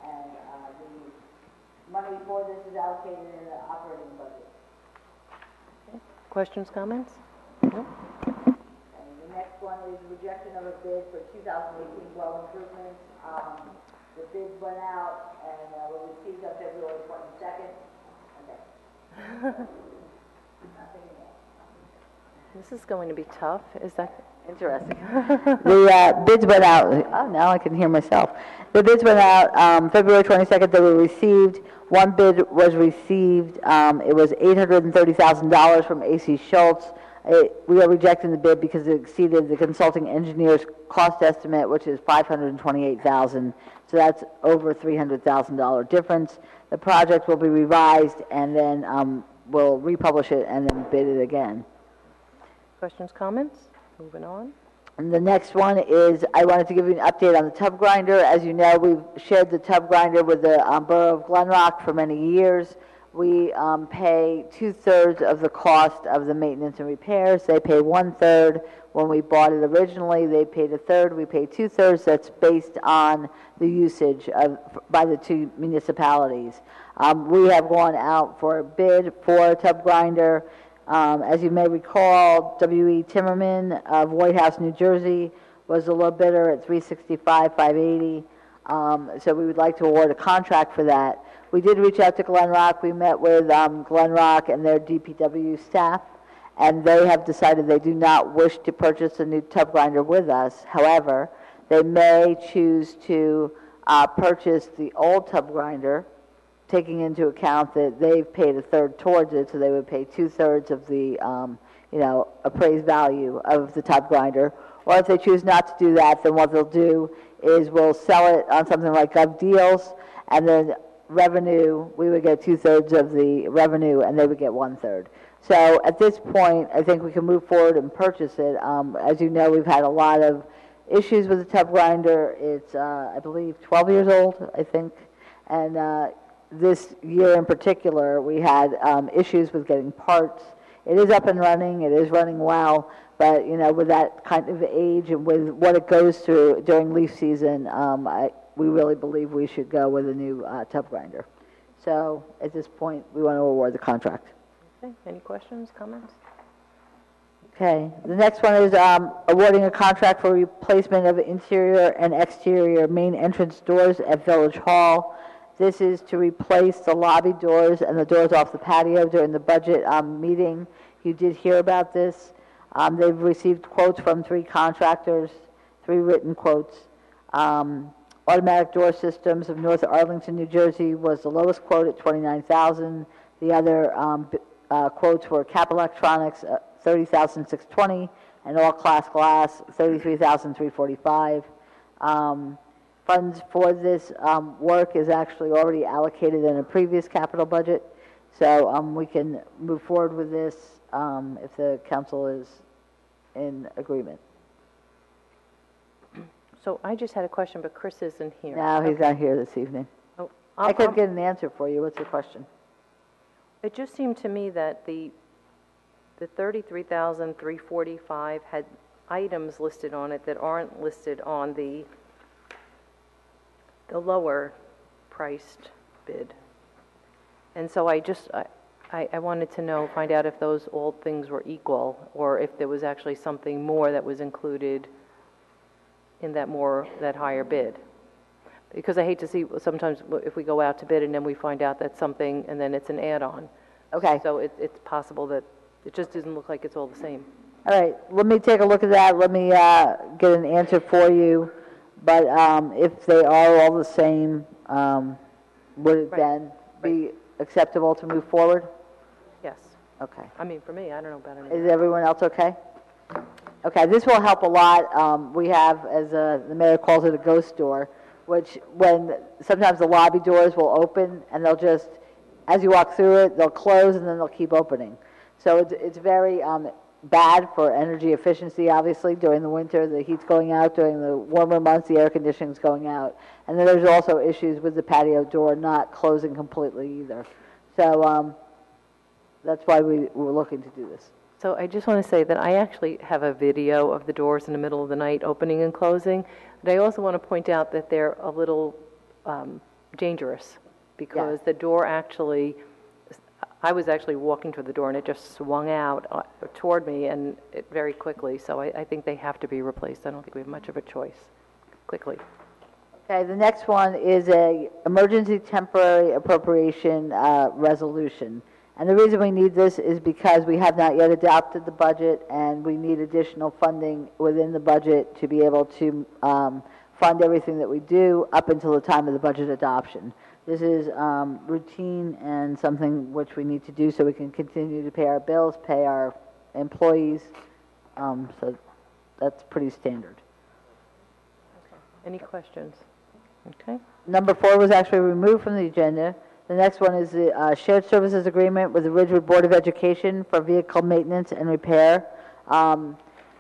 and the money for this is allocated in the operating budget. Questions, comments? No? And the next one is rejection of a bid for 2018 well improvements. The bids went out and were received on February 22nd. Okay. Nothing else. This is going to be tough. Is that Interesting. The bids went out, oh, now I can hear myself. The bids went out February 22nd. They were received. One bid was received. It was $830,000 from A.C. Schultz. We are rejecting the bid because it exceeded the consulting engineer's cost estimate, which is $528,000. So that's over $300,000 difference. The project will be revised, and then we'll republish it and then bid it again. questions, comments? Moving on. And the next one is, I wanted to give you an update on the tub grinder. As you know, we've shared the tub grinder with the Borough of Glen Rock for many years. We pay 2/3 of the cost of the maintenance and repairs. They pay 1/3. When we bought it originally, they paid 1/3. We pay 2/3. That's based on the usage by the two municipalities. We have gone out for a bid for a tub grinder. As you may recall, W.E. Timmerman of White House, New Jersey, was the low bidder at $365,580. So we would like to award a contract for that. We did reach out to Glen Rock. We met with Glen Rock and their DPW staff, and they have decided they do not wish to purchase a new tub grinder with us. However, they may choose to purchase the old tub grinder, taking into account that they've paid 1/3 towards it, so they would pay 2/3 of the, appraised value of the tub grinder. Or if they choose not to do that, then what they'll do is we'll sell it on something like Gov Deals, and then revenue, we would get 2/3 of the revenue, and they would get 1/3. So at this point, I think we can move forward and purchase it. As you know, we've had a lot of issues with the tub grinder. It's, I believe, 12 years old, I think, and this year in particular, we had issues with getting parts. It is up and running. It is running well. But, with that kind of age and with what it goes through during leaf season, we really believe we should go with a new tub grinder. So at this point, we want to award the contract. Okay, any questions, comments? Okay, the next one is awarding a contract for replacement of interior and exterior main entrance doors at Village Hall. This is to replace the lobby doors and the doors off the patio during the budget meeting. You did hear about this. They've received quotes from 3 contractors, 3 written quotes. Automatic Door Systems of North Arlington, New Jersey was the lowest quote at $29,000. The other quotes were Cap Electronics, $30,620, and All Class Glass, $33,345. Funds for this work is actually already allocated in a previous capital budget, so we can move forward with this if the council is in agreement. So I just had a question, but Chris isn't here. No, he's not here this evening. Oh, I could get an answer for you. What's your question? It just seemed to me that the $33,345 had items listed on it that aren't listed on the lower priced bid. And so I wanted to find out if those old things were equal, or if there was actually something more that was included in that higher bid. Because I hate to see sometimes if we go out to bid and then we find out that's something and then it's an add-on. Okay. So it's possible that it just doesn't look like it's all the same. All right, let me take a look at that. Let me get an answer for you. But if they are all the same, would it then be acceptable to move forward? Yes. Okay. I mean, for me, I don't know about anyone. Is everyone else okay? Okay, this will help a lot. We have, as the mayor calls it, a ghost door, which when sometimes the lobby doors will open and they'll just, as you walk through it, they'll close and then they'll keep opening. So it's very bad for energy efficiency, obviously. During the winter, the heat's going out. During the warmer months, the air conditioning's going out. And then there's also issues with the patio door not closing completely either. So that's why we were looking to do this. So I just want to say that I actually have a video of the doors in the middle of the night opening and closing. But I also want to point out that they're a little dangerous because the door actually, I was actually walking toward the door and it just swung out toward me and very quickly. So I think they have to be replaced. I don't think we have much of a choice. Quickly. Okay, the next one is a emergency temporary appropriation resolution. And the reason we need this is because we have not yet adopted the budget and we need additional funding within the budget to be able to fund everything that we do up until the time of the budget adoption. This is routine and something which we need to do so we can continue to pay our bills, pay our employees. So that's pretty standard. Okay. Any questions? Okay. Number 4 was actually removed from the agenda. The next one is the shared services agreement with the Ridgewood Board of Education for vehicle maintenance and repair.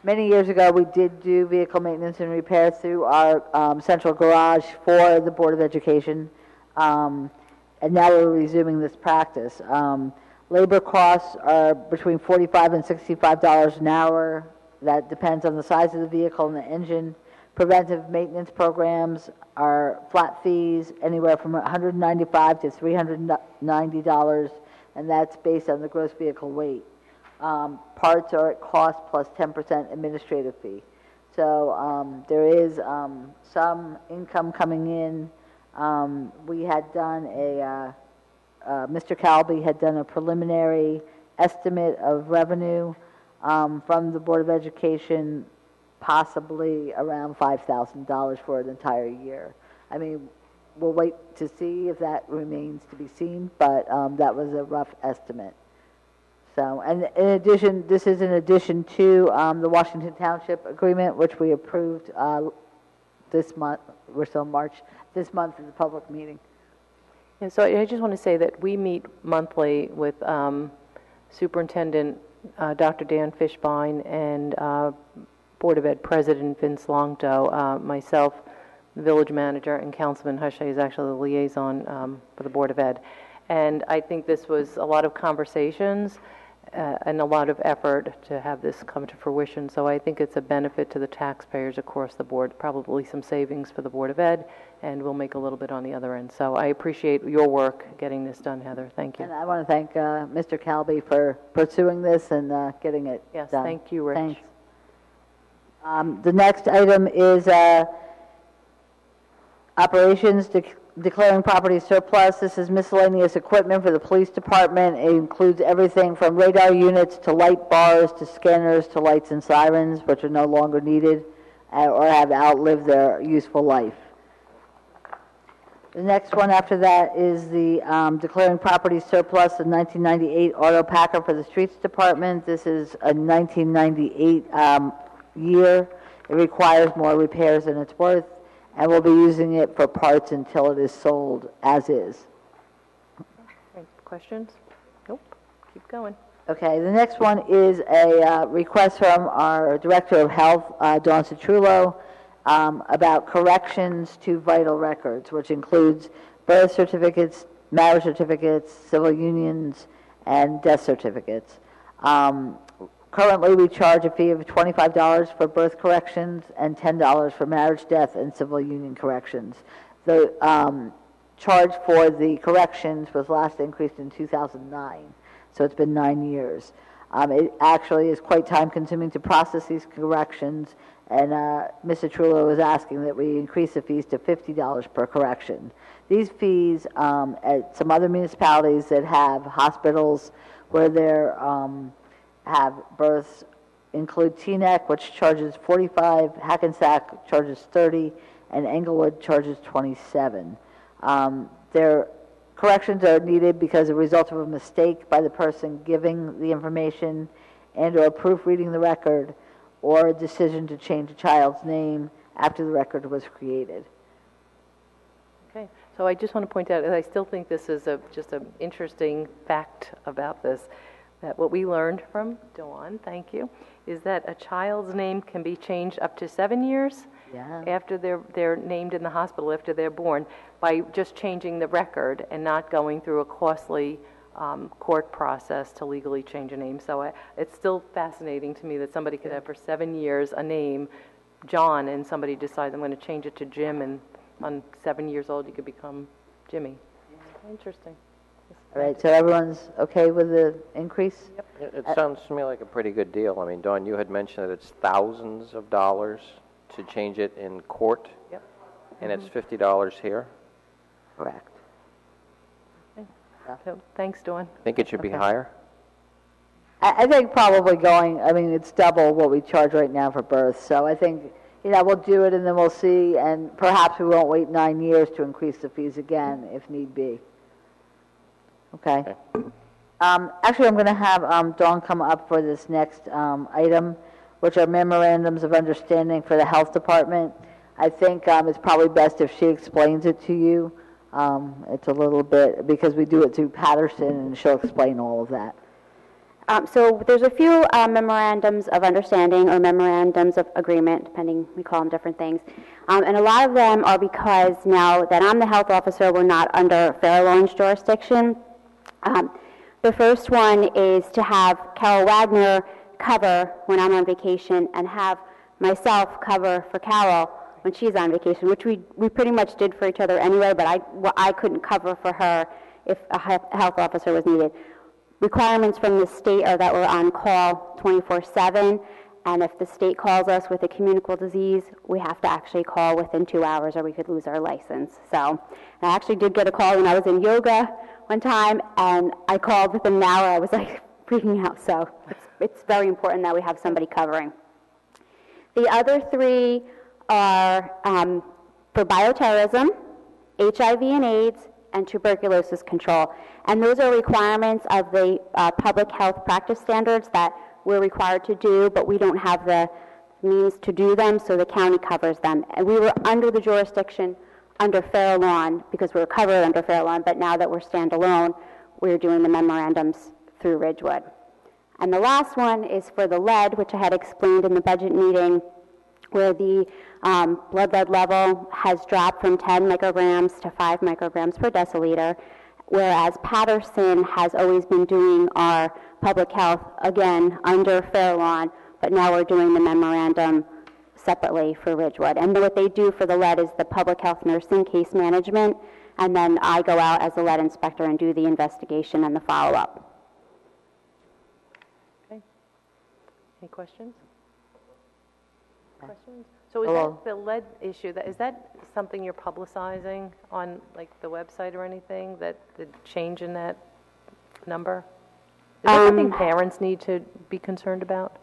Many years ago, we did do vehicle maintenance and repair through our central garage for the Board of Education, and now we're resuming this practice. Labor costs are between $45 and $65 an hour. That depends on the size of the vehicle and the engine. Preventive maintenance programs are flat fees, anywhere from $195 to $390, and that's based on the gross vehicle weight. Parts are at cost plus 10% administrative fee. So there is some income coming in. We had done Mr. Calby had done a preliminary estimate of revenue from the Board of Education, possibly around $5,000 for an entire year. I mean, we'll wait to see if that remains to be seen, but that was a rough estimate. So, and in addition, this is in addition to the Washington Township agreement, which we approved this month. We're still in March. This month is a public meeting. And so I just want to say that we meet monthly with Superintendent Dr. Dan Fishbein and Board of Ed President Vince Longto, myself, the village manager, and Councilman Hushay is actually the liaison for the Board of Ed. And I think this was a lot of conversations and a lot of effort to have this come to fruition. So I think it's a benefit to the taxpayers across the board, probably some savings for the Board of Ed, and we'll make a little bit on the other end. So I appreciate your work getting this done, Heather. Thank you. And I want to thank Mr. Calby for pursuing this and getting it Yes, done. thank you, Rich. Thanks. The next item is operations declaring property surplus. This is miscellaneous equipment for the police department. It includes everything from radar units to light bars to scanners to lights and sirens, which are no longer needed or have outlived their useful life. The next one after that is the declaring property surplus, the 1998 auto packer for the streets department. This is a 1998 year. It requires more repairs than it's worth, and we'll be using it for parts until it is sold as is. Any questions? Nope. Keep going. Okay, the next one is a request from our Director of Health, Dawn Citrullo, about corrections to vital records, which includes birth certificates, marriage certificates, civil unions, and death certificates. Currently, we charge a fee of $25 for birth corrections and $10 for marriage, death, and civil union corrections. The charge for the corrections was last increased in 2009, so it's been 9 years. It actually is quite time-consuming to process these corrections, and Mr. Trullo is asking that we increase the fees to $50 per correction. These fees at some other municipalities that have hospitals where they're have births include Teaneck, which charges $45, Hackensack charges $30, and Englewood charges $27. Their corrections are needed because a result of a mistake by the person giving the information and or proofreading the record, or a decision to change a child's name after the record was created. Okay, so I just want to point out that I still think this is just an interesting fact about this, that what we learned from Dawn, thank you, is that a child's name can be changed up to 7 years after they're named in the hospital, after they're born, by just changing the record and not going through a costly court process to legally change a name. So it's still fascinating to me that somebody could have for 7 years a name, John, and somebody decides I'm going to change it to Jim, and on 7 years old you could become Jimmy. Interesting. All right, so everyone's okay with the increase? Yep. It sounds to me like a pretty good deal. I mean, Dawn, you had mentioned that it's thousands of dollars to change it in court. Yep. And it's $50 here. Correct. Okay. So, thanks, Dawn. Think it should be higher? I think probably it's double what we charge right now for births. So I think, we'll do it and then we'll see, and perhaps we won't wait 9 years to increase the fees again if need be. Okay. Actually, I'm going to have Dawn come up for this next item, which are memorandums of understanding for the health department. I think it's probably best if she explains it to you. It's a little bit, because we do it through Patterson, and she'll explain all of that. So there's a few memorandums of understanding or memorandums of agreement, depending, we call them different things. And a lot of them are because now that I'm the health officer, we're not under Fairlawn's jurisdiction. The first one is to have Carol Wagner cover when I'm on vacation and have myself cover for Carol when she's on vacation, which we pretty much did for each other anyway, but I couldn't cover for her if a health officer was needed. Requirements from the state are that we're on call 24/7, and if the state calls us with a communicable disease, we have to actually call within 2 hours or we could lose our license. So I actually did get a call when I was in yoga one time, and I called within an hour. I was like freaking out. So it's very important that we have somebody covering. The other three are for bioterrorism, HIV and AIDS, and tuberculosis control. And those are requirements of the public health practice standards that we're required to do, but we don't have the means to do them, so the county covers them. And we were under the jurisdiction under Fair Lawn because we were covered under Fair Lawn, but now that we're standalone, we're doing the memorandums through Ridgewood. And the last one is for the lead, which I had explained in the budget meeting, where the blood lead level has dropped from 10 micrograms to 5 micrograms per deciliter, whereas Patterson has always been doing our public health, again, under Fair Lawn, but now we're doing the memorandum separately for Ridgewood. And what they do for the lead is the public health nursing case management, and then I go out as a lead inspector and do the investigation and the follow-up. Okay. Any questions? Questions? So is that the lead issue, is that something you're publicizing on like the website or anything, that the change in that number? Is that something parents need to be concerned about?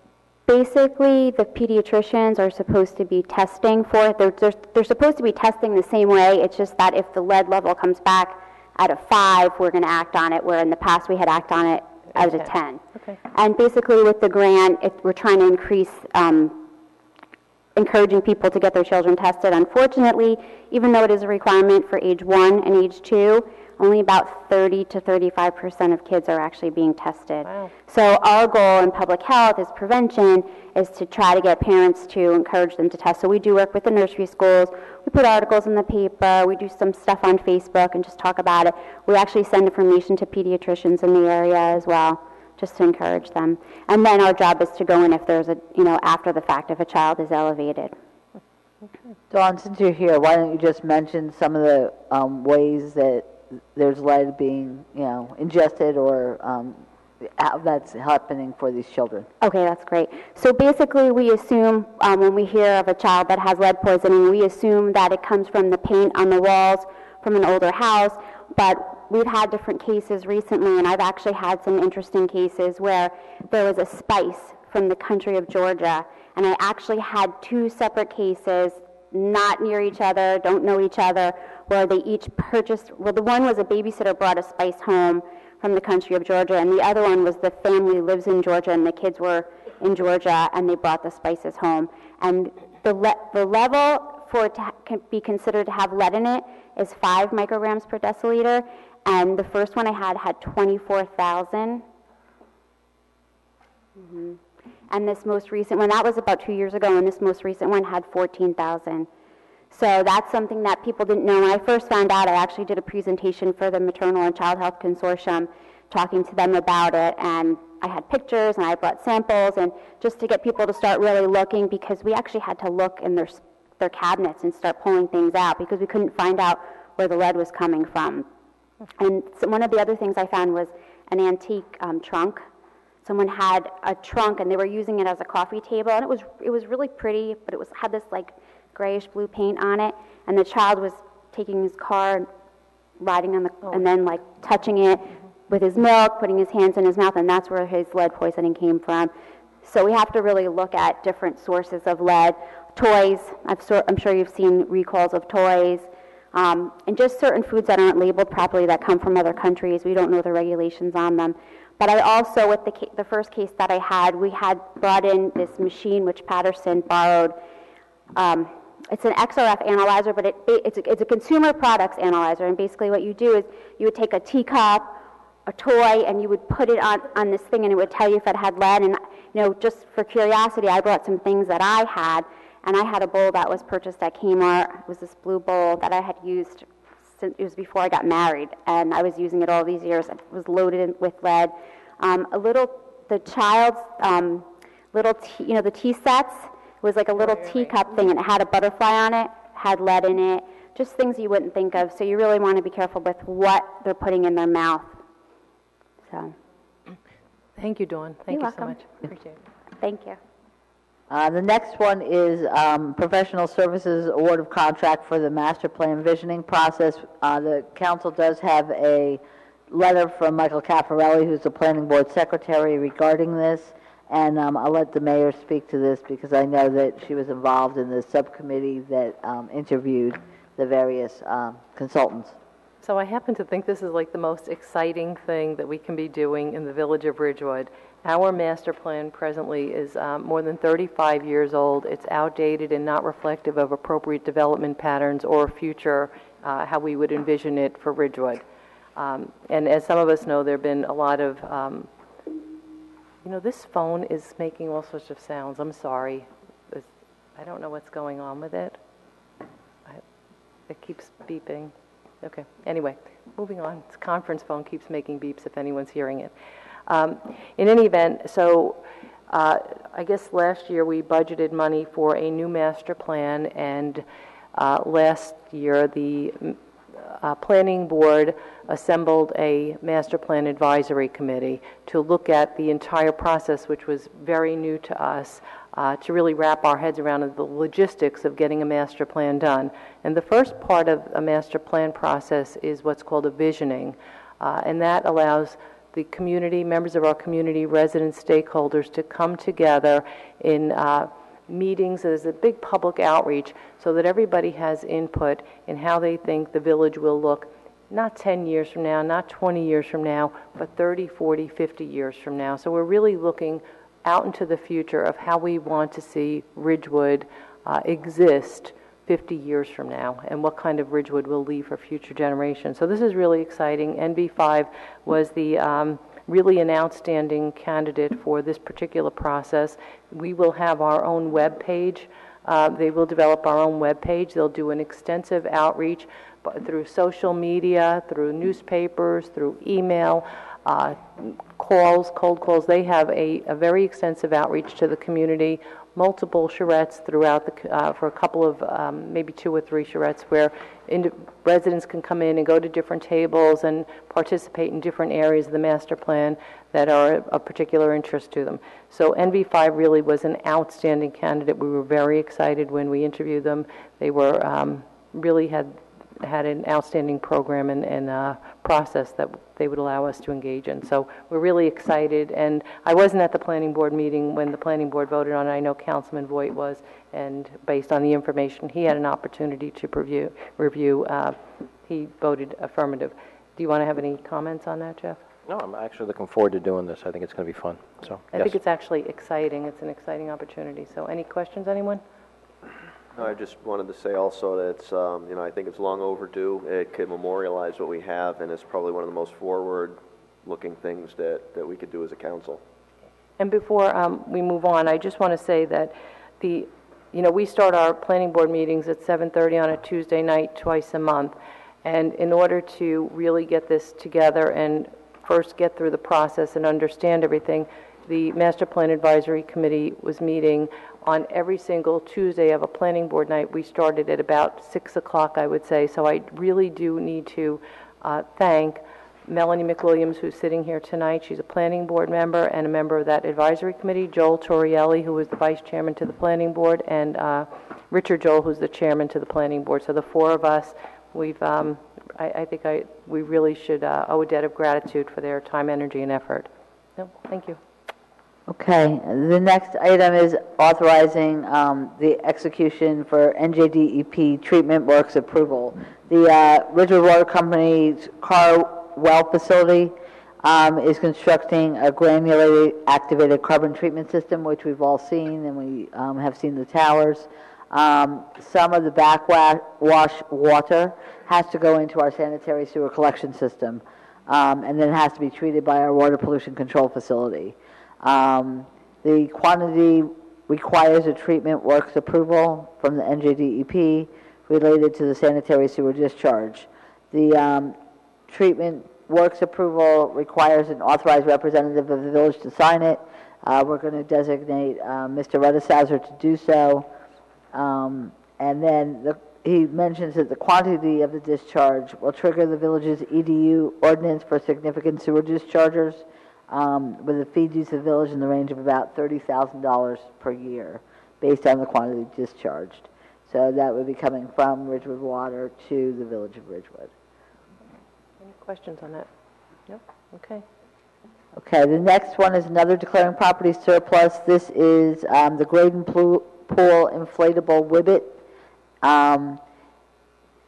Basically, the pediatricians are supposed to be testing for it. They're supposed to be testing the same way. It's just that if the lead level comes back at a 5, we're going to act on it, where in the past we had acted on it as a 10. Okay. And basically with the grant, we're trying to increase encouraging people to get their children tested. Unfortunately, even though it is a requirement for age 1 and age 2, only about 30 to 35% of kids are actually being tested. Wow. So our goal in public health is prevention, is to try to get parents to encourage them to test. So we do work with the nursery schools. We put articles in the paper. We do some stuff on Facebook and just talk about it. We actually send information to pediatricians in the area as well, just to encourage them. And then our job is to go in if there's after the fact, if a child is elevated. Dawn, since you're here, why don't you just mention some of the ways that there's lead being, ingested or how that's happening for these children? Okay, that's great. So basically we assume when we hear of a child that has lead poisoning, we assume that it comes from the paint on the walls from an older house, but we've had different cases recently, and I've actually had some interesting cases where there was a spice from the country of Georgia, and I actually had 2 separate cases, not near each other, don't know each other, where they each purchased, well, the one was a babysitter brought a spice home from the country of Georgia, and the other one was the family lives in Georgia, and the kids were in Georgia, and they brought the spices home. And the level for it to be considered to have lead in it is 5 micrograms per deciliter, and the first one I had 24,000. And this most recent one, that was about 2 years ago, and this most recent one had 14,000. So that's something that people didn't know. When I first found out, I actually did a presentation for the Maternal and Child Health Consortium talking to them about it, and I had pictures and I brought samples, and just to get people to start really looking, because we actually had to look in their cabinets and start pulling things out because we couldn't find out where the lead was coming from. And so one of the other things I found was an antique trunk. Someone had a trunk and they were using it as a coffee table, and it was really pretty, but it had this like grayish blue paint on it, and the child was taking his car and riding on and then like touching it with his milk, putting his hands in his mouth, and that's where his lead poisoning came from. So we have to really look at different sources of lead. Toys, I'm sure you've seen recalls of toys, and just certain foods that aren't labeled properly that come from other countries. We don't know the regulations on them. But I also, with the first case that I had, we had brought in this machine which Patterson borrowed. It's an XRF analyzer, but it's a consumer products analyzer, and basically what you do is you would take a teacup a toy, and you would put it on this thing, and it would tell you if it had lead. And, just for curiosity, I brought some things that I had, and I had a bowl that was purchased at Kmart. It was this blue bowl that I had used since it was before I got married, and I was using it all these years. It was loaded with lead. The child's little tea, the tea sets, was like a little teacup thing, and it had a butterfly on it, had lead in it, just things you wouldn't think of. So you really want to be careful with what they're putting in their mouth. So. Thank you, Dawn. Thank you You're so welcome. much. Appreciate it. Thank you. The next one is professional services award of contract for the master plan visioning process. The council does have a letter from Michael Caffarelli, who's the planning board secretary, regarding this, and I'll let the mayor speak to this because I know that she was involved in the subcommittee that interviewed the various consultants. So I happen to think this is like the most exciting thing that we can be doing in the village of Ridgewood. Our master plan presently is more than 35 years old. It's outdated and not reflective of appropriate development patterns or future, how we would envision it for Ridgewood. And as some of us know, there have been a lot of, this phone is making all sorts of sounds. I'm sorry. I don't know what's going on with it. It keeps beeping. Okay, anyway, moving on. This conference phone keeps making beeps if anyone's hearing it. In any event, so I guess last year we budgeted money for a new master plan, and last year the planning board assembled a master plan advisory committee to look at the entire process, which was very new to us, to really wrap our heads around the logistics of getting a master plan done. And the first part of a master plan process is what's called a visioning, and that allows the community, members of our community, residents, stakeholders to come together in meetings. There's a big public outreach so that everybody has input in how they think the village will look, not 10 years from now, not 20 years from now, but 30, 40, 50 years from now. So we're really looking out into the future of how we want to see Ridgewood exist 50 years from now, and what kind of Ridgewood will leave for future generations. So this is really exciting. NB5 was the really an outstanding candidate for this particular process. We will have our own web page. They will develop our own web page. They'll do an extensive outreach through social media, through newspapers, through email, calls, cold calls. They have a very extensive outreach to the community, multiple charrettes throughout for a couple of, maybe 2 or 3 charrettes, where residents can come in and go to different tables and participate in different areas of the master plan that are of particular interest to them. So NV5 really was an outstanding candidate. We were very excited when we interviewed them. They were really had an outstanding program and process that they would allow us to engage in. So we're really excited, and I wasn't at the planning board meeting when the planning board voted on it. I know Councilman Voigt was, and based on the information he had an opportunity to review, he voted affirmative. Do you want to have any comments on that, Jeff? No, I'm actually looking forward to doing this. I think it's going to be fun. So I think it's actually exciting. It's an exciting opportunity. So any questions, anyone? No, I just wanted to say also that it's, I think it's long overdue. It could memorialize what we have, and it's probably one of the most forward-looking things that we could do as a council. And before we move on, I just want to say that we start our planning board meetings at 7:30 on a Tuesday night twice a month, and in order to really get this together and first get through the process and understand everything, the Master Plan Advisory Committee was meeting on every single Tuesday of a planning board night. We started at about 6 o'clock, I would say. So I really do need to thank Melanie McWilliams, who's sitting here tonight. She's a planning board member and a member of that advisory committee. Joel Torrielli, who was the vice chairman to the planning board, and Richard Joel, who's the chairman to the planning board. So the 4 of us, we've, I think we really should owe a debt of gratitude for their time, energy, and effort. No, thank you. Okay, the next item is authorizing the execution for NJDEP treatment works approval. The Ridgewood Water Company's Car Well facility is constructing a granulated activated carbon treatment system, which we've all seen, and we have seen the towers. Some of the backwash water has to go into our sanitary sewer collection system. and then it has to be treated by our water pollution control facility. The quantity requires a treatment works approval from the NJDEP related to the sanitary sewer discharge. The treatment works approval requires an authorized representative of the village to sign it. We're going to designate Mr. Redesauser to do so. And then he mentions that the quantity of the discharge will trigger the village's EDU ordinance for significant sewer dischargers, with a fee due to the village in the range of about $30,000 per year based on the quantity discharged. So that would be coming from Ridgewood Water to the village of Ridgewood. Any questions on that? No? Okay. Okay, the next one is another declaring property surplus. This is the Graydon Pool inflatable Whibbit.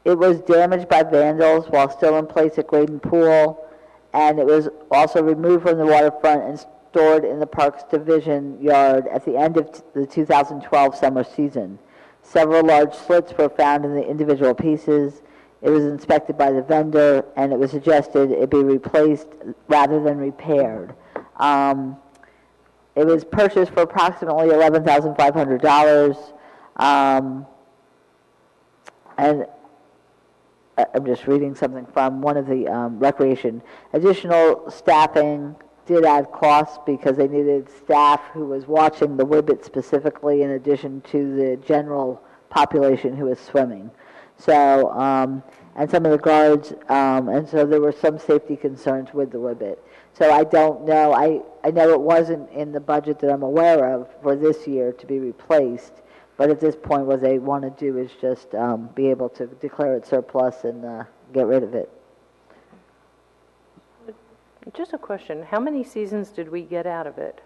It was damaged by vandals while still in place at Graydon Pool, and it was also removed from the waterfront and stored in the Parks Division yard at the end of the 2012 summer season. Several large slits were found in the individual pieces. It was inspected by the vendor, and it was suggested it be replaced rather than repaired. It was purchased for approximately $11,500, and I'm just reading something from one of the recreation. Additional staffing did add costs because they needed staff who was watching the Whibbit specifically in addition to the general population who was swimming. So, and some of the guards, and so there were some safety concerns with the Whibbit. So I don't know, I know it wasn't in the budget that I'm aware of for this year to be replaced, but at this point what they want to do is just be able to declare it surplus and get rid of it. Just a question. How many seasons did we get out of it?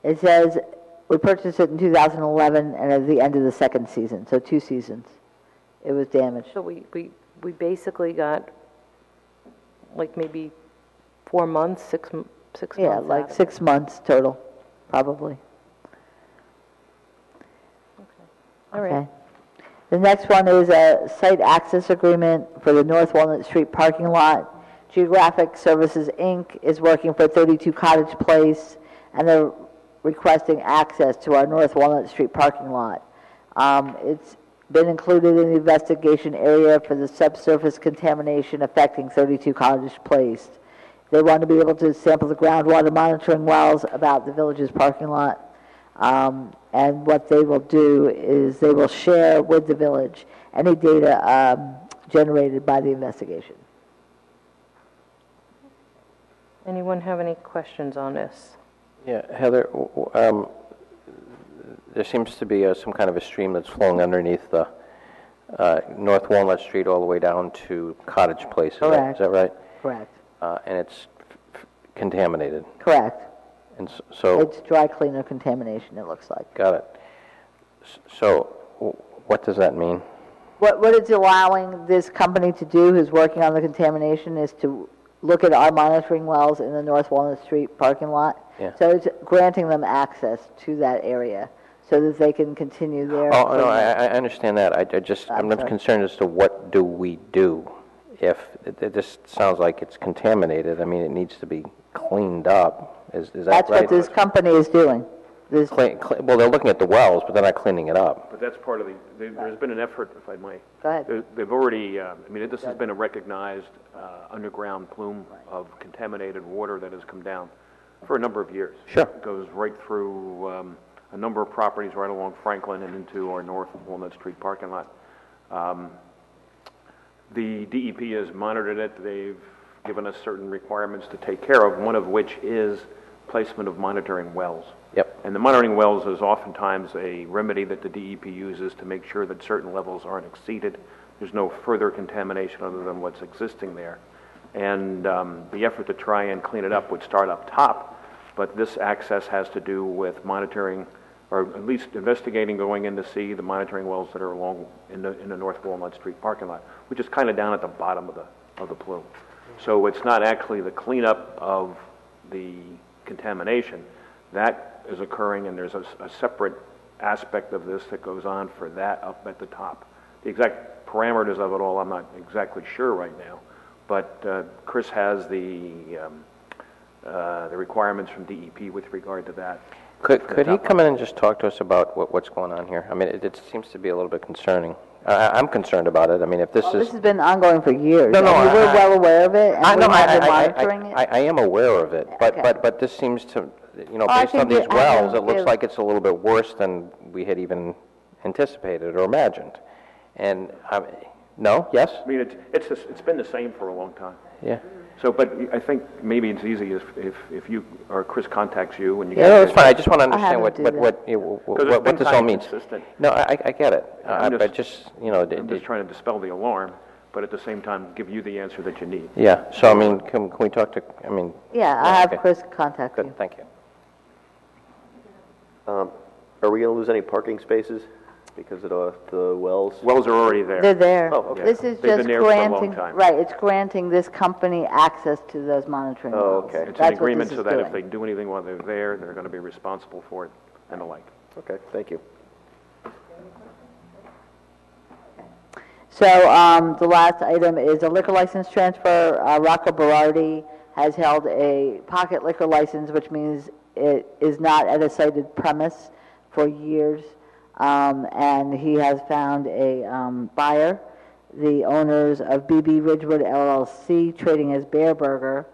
It says we purchased it in 2011 and at the end of the second season, so 2 seasons. It was damaged. So we basically got like maybe 4 months, 6 months. Yeah, like 6 months total, probably. All right. Okay. The next one is a site access agreement for the North Walnut Street parking lot. Geographic Services, Inc. is working for 32 Cottage Place, and they're requesting access to our North Walnut Street parking lot. It's been included in the investigation area for the subsurface contamination affecting 32 Cottage Place. They want to be able to sample the groundwater monitoring wells about the village's parking lot. And what they will do is they will share with the village any data generated by the investigation. Anyone have any questions on this? Yeah, Heather, there seems to be some kind of a stream that's flowing underneath the North Walnut Street all the way down to Cottage Place. Is that right? Correct. And it's contaminated. Correct. And so it's dry cleaner contamination, it looks like. Got it. So what does that mean? What it's allowing this company to do who's working on the contamination is to look at our monitoring wells in the North Walnut Street parking lot. Yeah. So it's granting them access to that area so that they can continue their... Oh, no, I understand that. I'm concerned as to what do we do if it just sounds like it's contaminated. I mean, it needs to be cleaned up. Is that That's right? what this company is doing. Well, they're looking at the wells, but they're not cleaning it up. But that's part of there's been an effort, if I might. Go ahead. They've already, this has been a recognized underground plume of contaminated water that has come down for a number of years. Sure. It goes right through a number of properties right along Franklin and into our North Walnut Street parking lot. The DEP has monitored it. They've given us certain requirements to take care of, one of which is placement of monitoring wells. Yep. And the monitoring wells is oftentimes a remedy that the DEP uses to make sure that certain levels aren't exceeded. There's no further contamination other than what's existing there. And the effort to try and clean it up would start up top, but this access has to do with monitoring, or at least investigating, going in to see the monitoring wells that are along in the North Walnut Street parking lot, which is kind of down at the bottom of the plume. So it's not actually the cleanup of the contamination. That is occurring, and there's a separate aspect of this that goes on for that up at the top. The exact parameters of it all, I'm not exactly sure right now. But Chris has the requirements from DEP with regard to that. Could he come in and just talk to us about what's going on here? I mean, it seems to be a little bit concerning. I'm concerned about it. I mean, if this is... This has been ongoing for years. No, I mean, we're well aware of it, and we have been monitoring it. I am aware of it, but this seems to, based on these wells, it looks like it's a little bit worse than we had even anticipated or imagined. And, no? Yes? I mean, it's been the same for a long time. Yeah. So, but I think maybe it's easy if you, or Chris contacts you and you... Yeah, no, it's fine. I just want to understand what this all means. Consistent. No, I get it. I'm But just, I'm just trying to dispel the alarm, but at the same time, give you the answer that you need. Yeah, so I mean, can we talk to, I mean... Yeah, I'll have Chris contact you. Good, thank you. Are we going to lose any parking spaces because of the wells? Wells are already there. They're there. Oh, okay. This is They've been just there for a long granting, time. right, it's granting this company access to those monitoring wells. Oh, okay. It's That's an what agreement this so is that if doing. they do anything while they're there, they're going to be responsible for it and the like. Okay, thank you. So the last item is a liquor license transfer. Rocco Berardi has held a pocket liquor license, which means it is not at a cited premise for years, and he has found a buyer. The owners of BB Ridgewood LLC, trading as Bear Burger,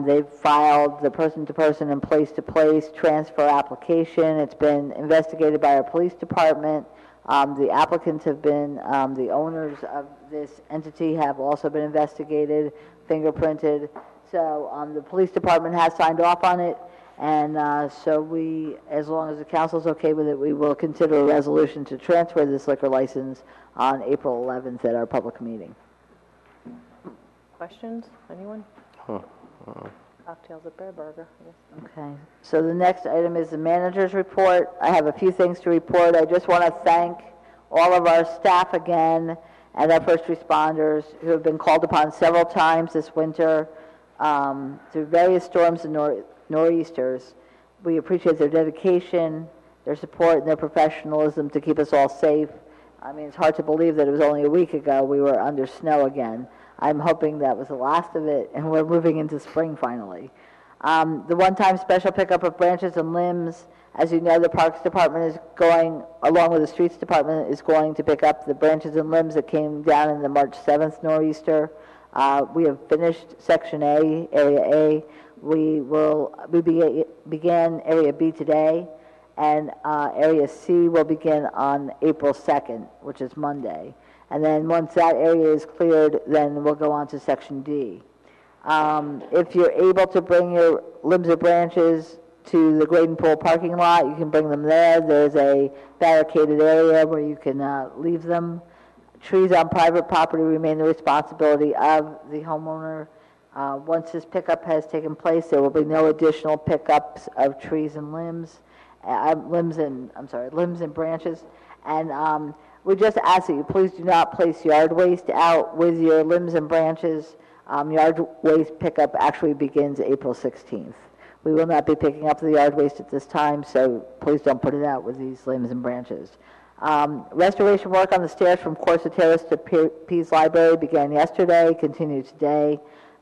they've filed the person-to-person and place-to-place transfer application. It's been investigated by our police department. The applicants have been, the owners of this entity have also been investigated, fingerprinted. So the police department has signed off on it, and so we, as long as the council's okay with it, we will consider a resolution to transfer this liquor license on April 11th at our public meeting. Questions? Anyone? Cocktails at Bear Burger. Yes. Okay, so the next item is the manager's report. I have a few things to report. I just want to thank all of our staff again and our first responders who have been called upon several times this winter through various storms and nor'easters. We appreciate their dedication, their support, and their professionalism to keep us all safe. I mean, it's hard to believe that it was only a week ago we were under snow again. I'm hoping that was the last of it, and we're moving into spring finally. The one-time special pickup of branches and limbs, as you know, the Parks Department is going, along with the Streets Department, is going to pick up the branches and limbs that came down in the March 7th nor'easter. We have finished Section A, Area A. We began Area B today, and Area C will begin on April 2nd, which is Monday. And then once that area is cleared, then we'll go on to Section D. If you're able to bring your limbs or branches to the Graden Pool parking lot, you can bring them there. There's a barricaded area where you can leave them. Trees on private property remain the responsibility of the homeowner. Once this pickup has taken place, there will be no additional pickups of trees and limbs and branches. And we just ask that you please do not place yard waste out with your limbs and branches. Yard waste pickup actually begins April 16th. We will not be picking up the yard waste at this time, so please don't put it out with these limbs and branches. Restoration work on the stairs from Corsa Terrace to Pease Library began yesterday, continue today.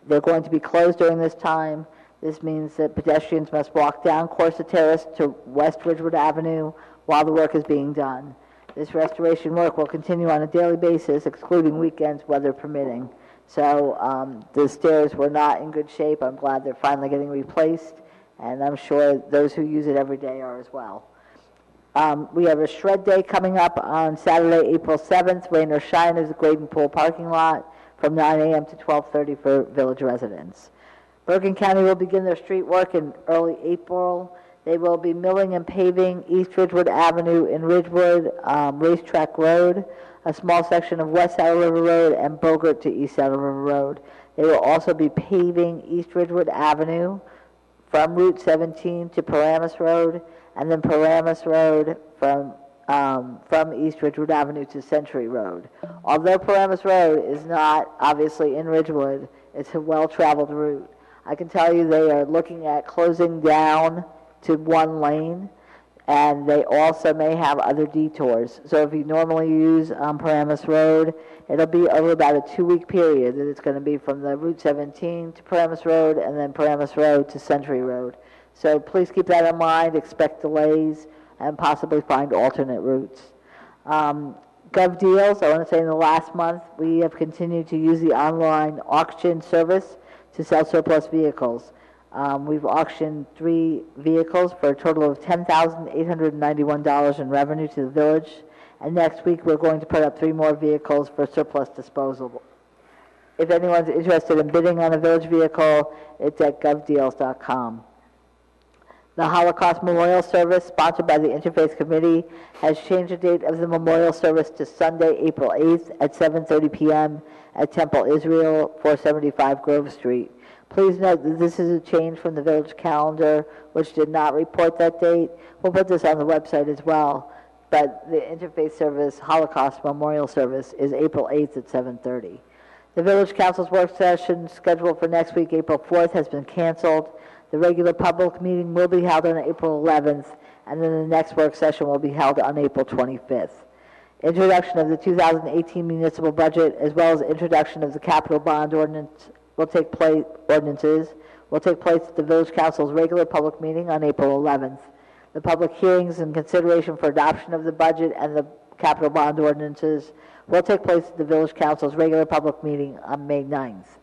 They're going to be closed during this time. This means that pedestrians must walk down Corsa Terrace to West Ridgewood Avenue while the work is being done. This restoration work will continue on a daily basis, excluding weekends, weather permitting. So the stairs were not in good shape. I'm glad they're finally getting replaced, and I'm sure those who use it every day are as well. We have a shred day coming up on Saturday, April 7th, rain or shine, is the Graden Pool parking lot from 9 a.m. to 12:30 for village residents. Bergen County will begin their street work in early April. They will be milling and paving East Ridgewood Avenue in Ridgewood, Racetrack Road, a small section of West Saddle River Road, and Bogart to East Saddle River Road. They will also be paving East Ridgewood Avenue from Route 17 to Paramus Road, and then Paramus Road from East Ridgewood Avenue to Century Road. Although Paramus Road is not obviously in Ridgewood, it's a well-traveled route. I can tell you they are looking at closing down to one lane and they also may have other detours. So if you normally use Paramus Road, it'll be over about a 2-week period that it's going to be from the Route 17 to Paramus Road and then Paramus Road to Century Road. So please keep that in mind, expect delays, and possibly find alternate routes. Gov Deals, I want to say in the last month, we have continued to use the online auction service to sell surplus vehicles. We've auctioned 3 vehicles for a total of $10,891 in revenue to the village, and next week we're going to put up 3 more vehicles for surplus disposal. If anyone's interested in bidding on a village vehicle, it's at govdeals.com. The Holocaust Memorial Service, sponsored by the Interfaith Committee, has changed the date of the memorial service to Sunday, April 8th at 7:30 p.m. at Temple Israel, 475 Grove Street. Please note that this is a change from the village calendar, which did not report that date. We'll put this on the website as well, but the Interfaith Service Holocaust Memorial Service is April 8th at 7:30. The Village Council's work session scheduled for next week, April 4th, has been canceled. The regular public meeting will be held on April 11th, and then the next work session will be held on April 25th. Introduction of the 2018 municipal budget, as well as introduction of the capital bond ordinances will take place at the Village Council's regular public meeting on April 11th. The public hearings and consideration for adoption of the budget and the capital bond ordinances will take place at the Village Council's regular public meeting on May 9th.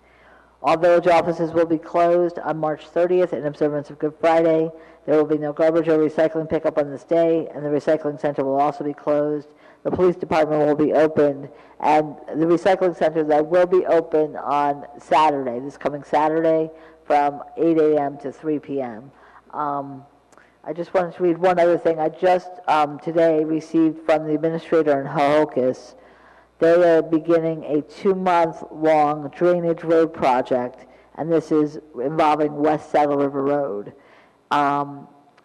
All village offices will be closed on March 30th in observance of Good Friday. There will be no garbage or recycling pickup on this day, and the recycling center will also be closed. The police department will be opened, and the recycling center that will be open on Saturday, this coming Saturday, from 8 a.m. to 3 p.m. I just wanted to read one other thing. I just today received from the administrator in Hohokus. They are beginning a 2-month-long drainage road project, and this is involving West Saddle River Road. I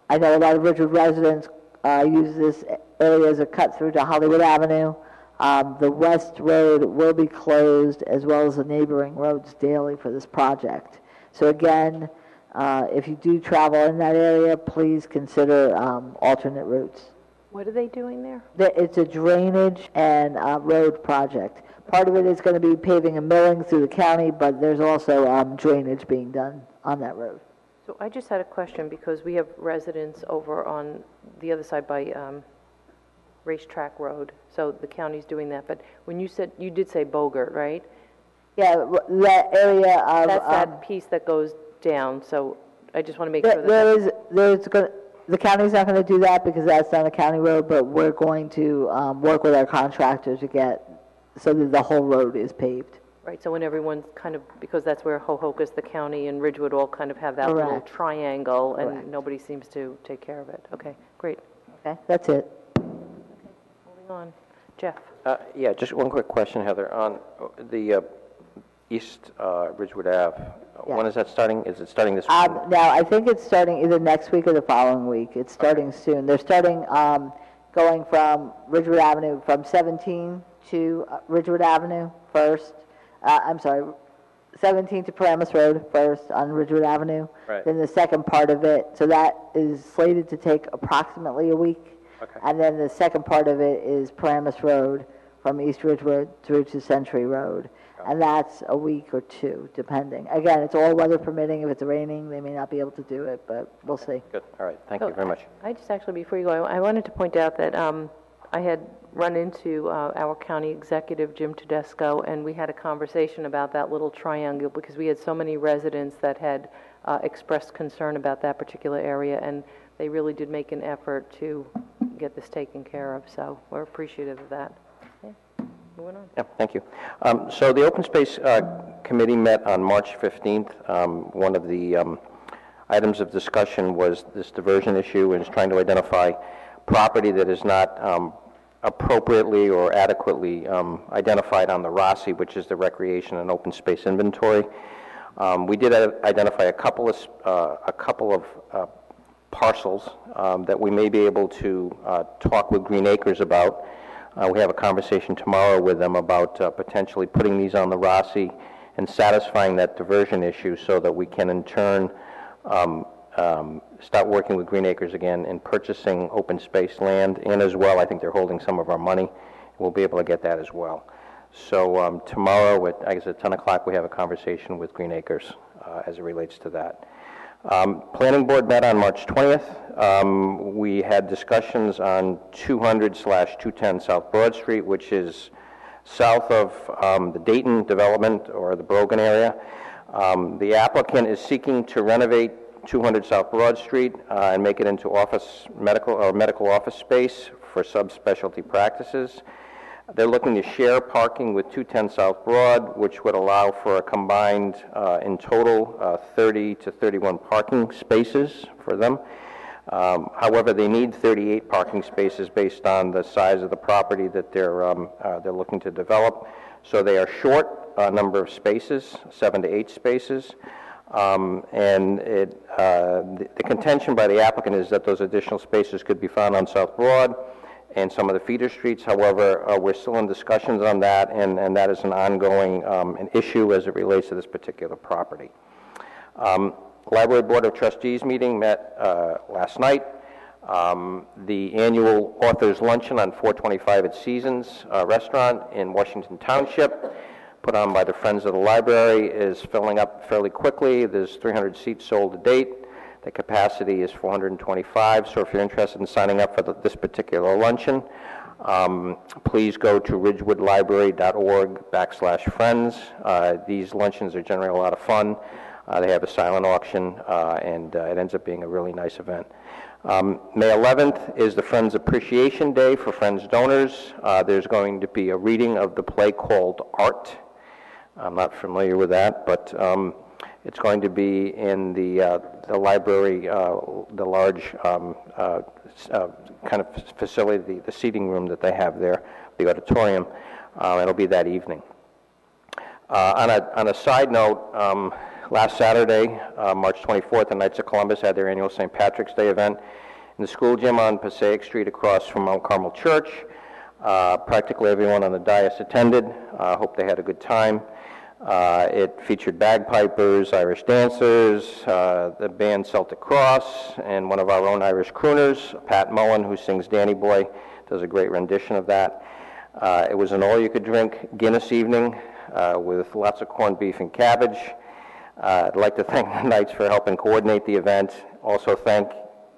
know a lot of Ridgewood residents use this area as a cut through to Hollywood Avenue. The West Road will be closed, as well as the neighboring roads daily for this project. So again, if you do travel in that area, please consider alternate routes. What are they doing there? It's a drainage and road project. Part of it is going to be paving and milling through the county, but there's also drainage being done on that road. So I just had a question, because we have residents over on the other side by Racetrack Road, so the county's doing that. But when you said, you did say Bogert, right? Yeah, that area of... That's that piece that goes down, so I just want to make sure that... The county's not going to do that because that's not a county road, but we're going to work with our contractor to get so that the whole road is paved. Right, so when everyone's kind of, because that's where Hohokus, the county, and Ridgewood all kind of have that little Correct. triangle, and Correct. nobody seems to take care of it. Okay, great. Okay, that's it. Moving on. Jeff? Yeah, just one quick question, Heather. On the East Ridgewood Ave, Yeah. when is that starting? Is it starting this week? Now, I think it's starting either next week or the following week. It's starting soon. They're starting going from Ridgewood Avenue, from 17 to Ridgewood Avenue first. 17 to Paramus Road first on Ridgewood Avenue. Right. Then the second part of it, so that is slated to take approximately a week. Okay. And then the second part of it is Paramus Road from East Ridgewood through to Century Road. And that's a week or 2, depending. Again, it's all weather permitting. If it's raining, they may not be able to do it, but we'll see. Good, all right, thank you very much. I just actually, before you go, I wanted to point out that I had run into our county executive, Jim Tedesco, and we had a conversation about that little triangle, because we had so many residents that had expressed concern about that particular area, and they really did make an effort to get this taken care of, so we're appreciative of that. Moving on. Yeah, thank you. So the Open Space Committee met on March 15th. One of the items of discussion was this diversion issue, and is trying to identify property that is not appropriately or adequately identified on the ROSI, which is the Recreation and Open Space Inventory. We did identify a couple of parcels that we may be able to talk with Green Acres about. We have a conversation tomorrow with them about potentially putting these on the ROSI and satisfying that diversion issue, so that we can in turn start working with Green Acres again in purchasing open space land, and as well, I think they're holding some of our money. We'll be able to get that as well. So tomorrow, I guess at 10 o'clock, we have a conversation with Green Acres as it relates to that. Planning Board met on March 20th. We had discussions on 200/210 South Broad Street, which is south of the Dayton development or the Brogan area. The applicant is seeking to renovate 200 South Broad Street and make it into medical office space for subspecialty practices. They're looking to share parking with 210 South Broad, which would allow for a combined, in total, 30 to 31 parking spaces for them. However, they need 38 parking spaces based on the size of the property that they're looking to develop. So they are short a number of spaces, 7 to 8 spaces. The contention by the applicant is that those additional spaces could be found on South Broad and some of the feeder streets. However, we're still in discussions on that, and that is an ongoing an issue as it relates to this particular property. Library Board of Trustees meeting met last night. The annual Authors Luncheon on 425 at Seasons Restaurant in Washington Township, put on by the Friends of the Library, is filling up fairly quickly. There's 300 seats sold to date. The capacity is 425, so if you're interested in signing up for this particular luncheon, please go to ridgewoodlibrary.org/friends. These luncheons are generally a lot of fun. They have a silent auction, and it ends up being a really nice event. May 11th is the Friends Appreciation Day for Friends donors. There's going to be a reading of the play called Art. I'm not familiar with that, but it's going to be in the library, the large kind of facility, the seating room that they have there, the auditorium. It'll be that evening. On a side note, last Saturday, March 24th, the Knights of Columbus had their annual St. Patrick's Day event in the school gym on Passaic Street across from Mount Carmel Church. Practically everyone on the dais attended. I hope they had a good time. It featured bagpipers, Irish dancers, the band Celtic Cross, and one of our own Irish crooners, Pat Mullen, who sings Danny Boy, does a great rendition of that. It was an all-you-could-drink Guinness evening with lots of corned beef and cabbage. I'd like to thank the Knights for helping coordinate the event. Also thank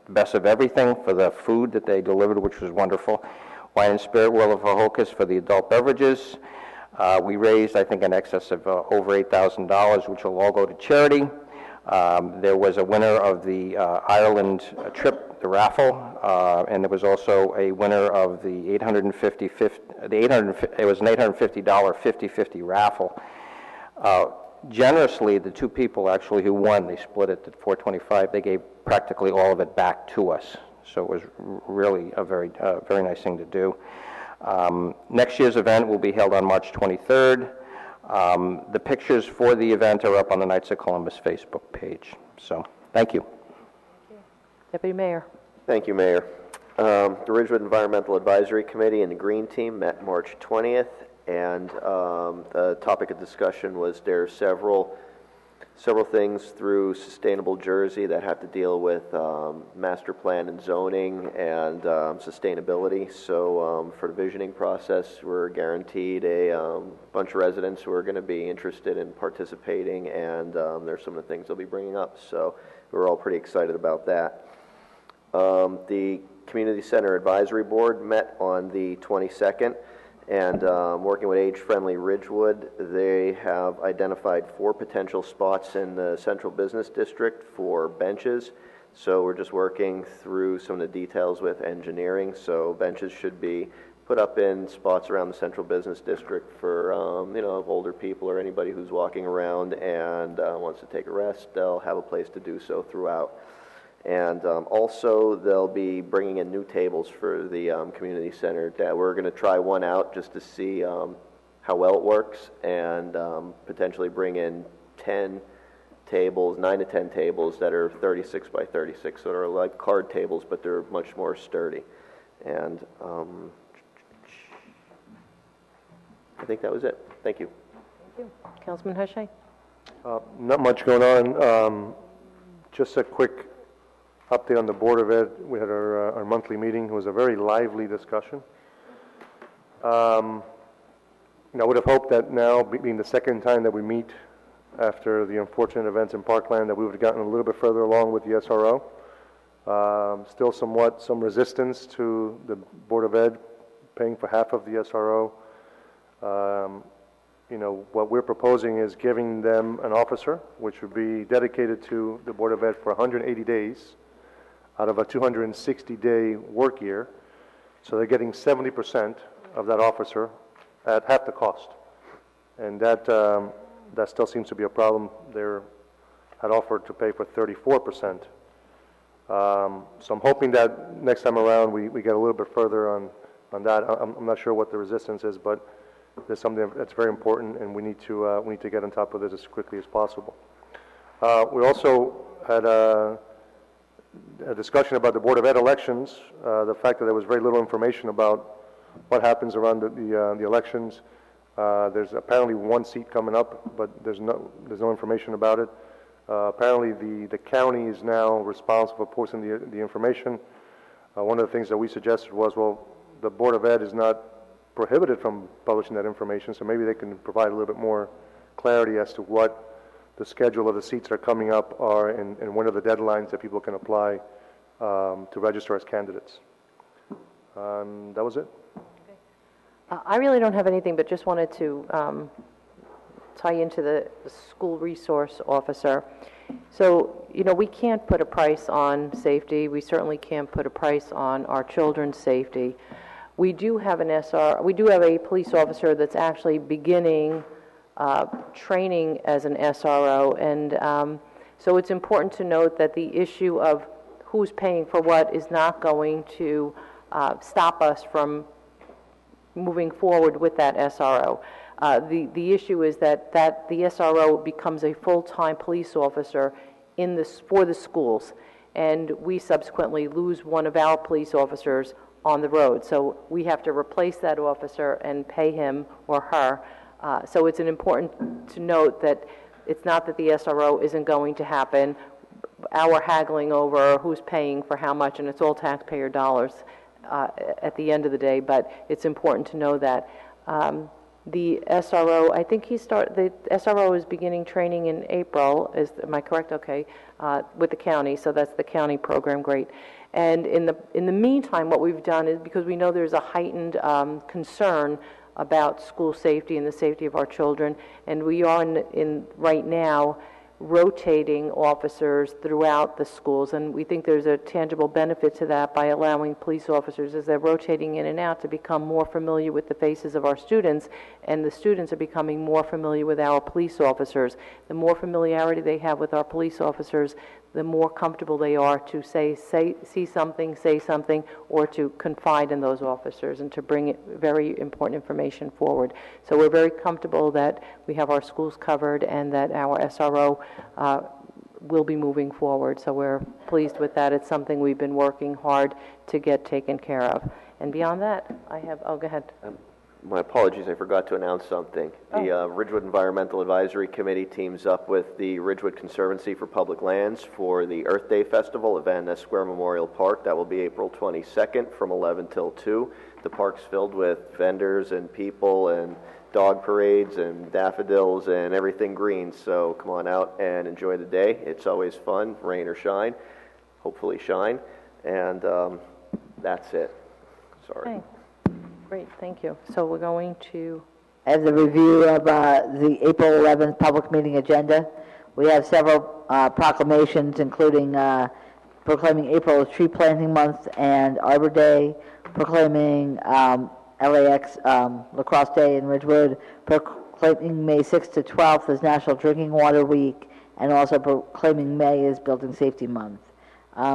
Best of Everything for the food that they delivered, which was wonderful. Wine and Spirit World of Hocus for the adult beverages. We raised, I think, in excess of over $8,000, which will all go to charity. There was a winner of the Ireland trip, the raffle, and there was also a winner of the it was an $850 50-50 raffle. Generously, the two people actually who won, they split it at $425. They gave practically all of it back to us. So it was really a very nice thing to do. Next year's event will be held on March 23rd. The pictures for the event are up on the Knights of Columbus Facebook page. So, thank you. Deputy Mayor. Thank you, Mayor. The Ridgewood Environmental Advisory Committee and the Green Team met March 20th, and the topic of discussion was there are several things through Sustainable Jersey that have to deal with master plan and zoning and sustainability. So for the visioning process, we're guaranteed a bunch of residents who are going to be interested in participating, and there's some of the things they'll be bringing up. So we're all pretty excited about that. The Community Center Advisory Board met on the 22nd. And working with Age-Friendly Ridgewood, they have identified 4 potential spots in the Central Business District for benches. So we're just working through some of the details with engineering. So benches should be put up in spots around the Central Business District for older people or anybody who's walking around and wants to take a rest. They'll have a place to do so throughout. And also, they'll be bringing in new tables for the community center. That we're going to try one out just to see how well it works, and potentially bring in 10 tables, 9 to 10 tables that are 36 by 36, so they're like card tables, but they're much more sturdy. And I think that was it. Thank you. Thank you. Councilman Hachey. Not much going on. Just a quick Update on the Board of Ed, we had our monthly meeting. It was a very lively discussion. I would have hoped that now, being the second time that we meet after the unfortunate events in Parkland, that we would have gotten a little bit further along with the SRO. Still some resistance to the Board of Ed paying for half of the SRO. What we're proposing is giving them an officer, which would be dedicated to the Board of Ed for 180 days out of a 260-day work year. So they're getting 70% of that officer at half the cost. And that still seems to be a problem. They had offered to pay for 34%. So I'm hoping that next time around we get a little bit further on that. I'm not sure what the resistance is, but there's something that's very important, and we need to get on top of this as quickly as possible. We also had a discussion about the Board of Ed elections, the fact that there was very little information about what happens around the elections. There's apparently one seat coming up, but there's no information about it. Apparently the county is now responsible for posting the information. One of the things that we suggested was, well, the Board of Ed is not prohibited from publishing that information, so maybe they can provide a little bit more clarity as to what the schedule of the seats that are coming up are, and when are the deadlines that people can apply to register as candidates. That was it. I really don't have anything, but just wanted to tie into the school resource officer. So, we can't put a price on safety. We certainly can't put a price on our children's safety. We do have a police officer that's actually beginning training as an SRO, and so it's important to note that the issue of who's paying for what is not going to stop us from moving forward with that SRO. The issue is that the SRO becomes a full-time police officer for the schools, and we subsequently lose one of our police officers on the road. So we have to replace that officer and pay him or her. So it's important to note that it's not that the SRO isn't going to happen. Our haggling over who's paying for how much, and it's all taxpayer dollars at the end of the day, but it's important to know that. The SRO, I think the SRO is beginning training in April, am I correct? Okay, with the county, so that's the county program, great. And in the meantime, what we've done is, because we know there's a heightened concern about school safety and the safety of our children, and we are right now rotating officers throughout the schools, and we think there's a tangible benefit to that by allowing police officers, as they're rotating in and out, to become more familiar with the faces of our students, and the students are becoming more familiar with our police officers. The more familiarity they have with our police officers, the more comfortable they are to see something, say something, or to confide in those officers and to bring very important information forward. So we're very comfortable that we have our schools covered and that our SRO will be moving forward. So we're pleased with that. It's something we've been working hard to get taken care of. And beyond that, go ahead. My apologies, I forgot to announce something. The Ridgewood Environmental Advisory Committee teams up with the Ridgewood Conservancy for Public Lands for the Earth Day Festival at Van Ness Square Memorial Park. That will be April 22nd from 11 till 2. The park's filled with vendors and people and dog parades and daffodils and everything green, so come on out and enjoy the day. It's always fun, rain or shine, hopefully shine, and that's it. Sorry. Okay. Great, thank you. So we're going to... As a review of the April 11th public meeting agenda, we have several proclamations, including proclaiming April as Tree Planting Month and Arbor Day, proclaiming LAX Lacrosse Day in Ridgewood, proclaiming May 6th to 12th as National Drinking Water Week, and also proclaiming May as Building Safety Month.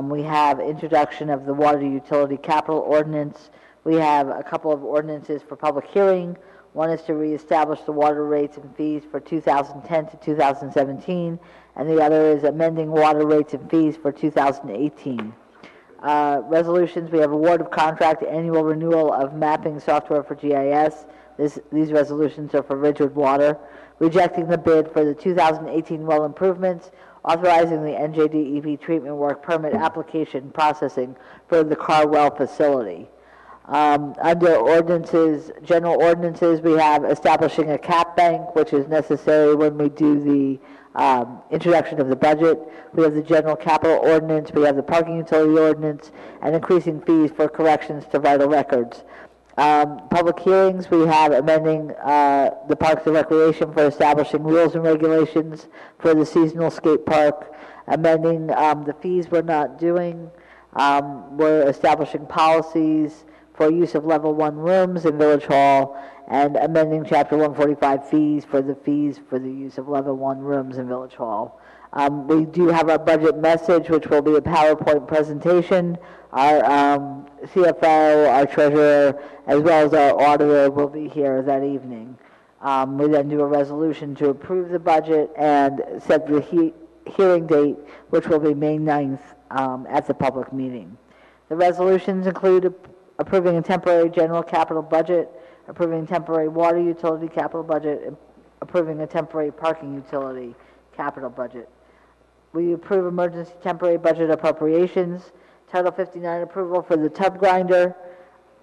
We have introduction of the Water Utility Capital Ordinance. We have a couple of ordinances for public hearing. One is to reestablish the water rates and fees for 2010 to 2017, and the other is amending water rates and fees for 2018. Resolutions, we have award of contract, annual renewal of mapping software for GIS. These resolutions are for Ridgewood Water. Rejecting the bid for the 2018 well improvements, authorizing the NJDEP treatment work permit application processing for the Carwell facility. Under ordinances, general ordinances, we have establishing a cap bank, which is necessary when we do the introduction of the budget. We have the general capital ordinance, we have the parking utility ordinance, and increasing fees for corrections to vital records. Public hearings, we have amending the Parks and Recreation for establishing rules and regulations for the seasonal skate park, amending the fees we're not doing. We're establishing policies for use of level 1 rooms in Village Hall, and amending Chapter 145 fees for the use of level 1 rooms in Village Hall. We do have our budget message, which will be a PowerPoint presentation. Our CFO, our treasurer, as well as our auditor will be here that evening. We then do a resolution to approve the budget and set the hearing date, which will be May 9th at the public meeting. The resolutions include approving a temporary general capital budget, approving temporary water utility capital budget, and approving a temporary parking utility capital budget. We approve emergency temporary budget appropriations, Title 59 approval for the tub grinder,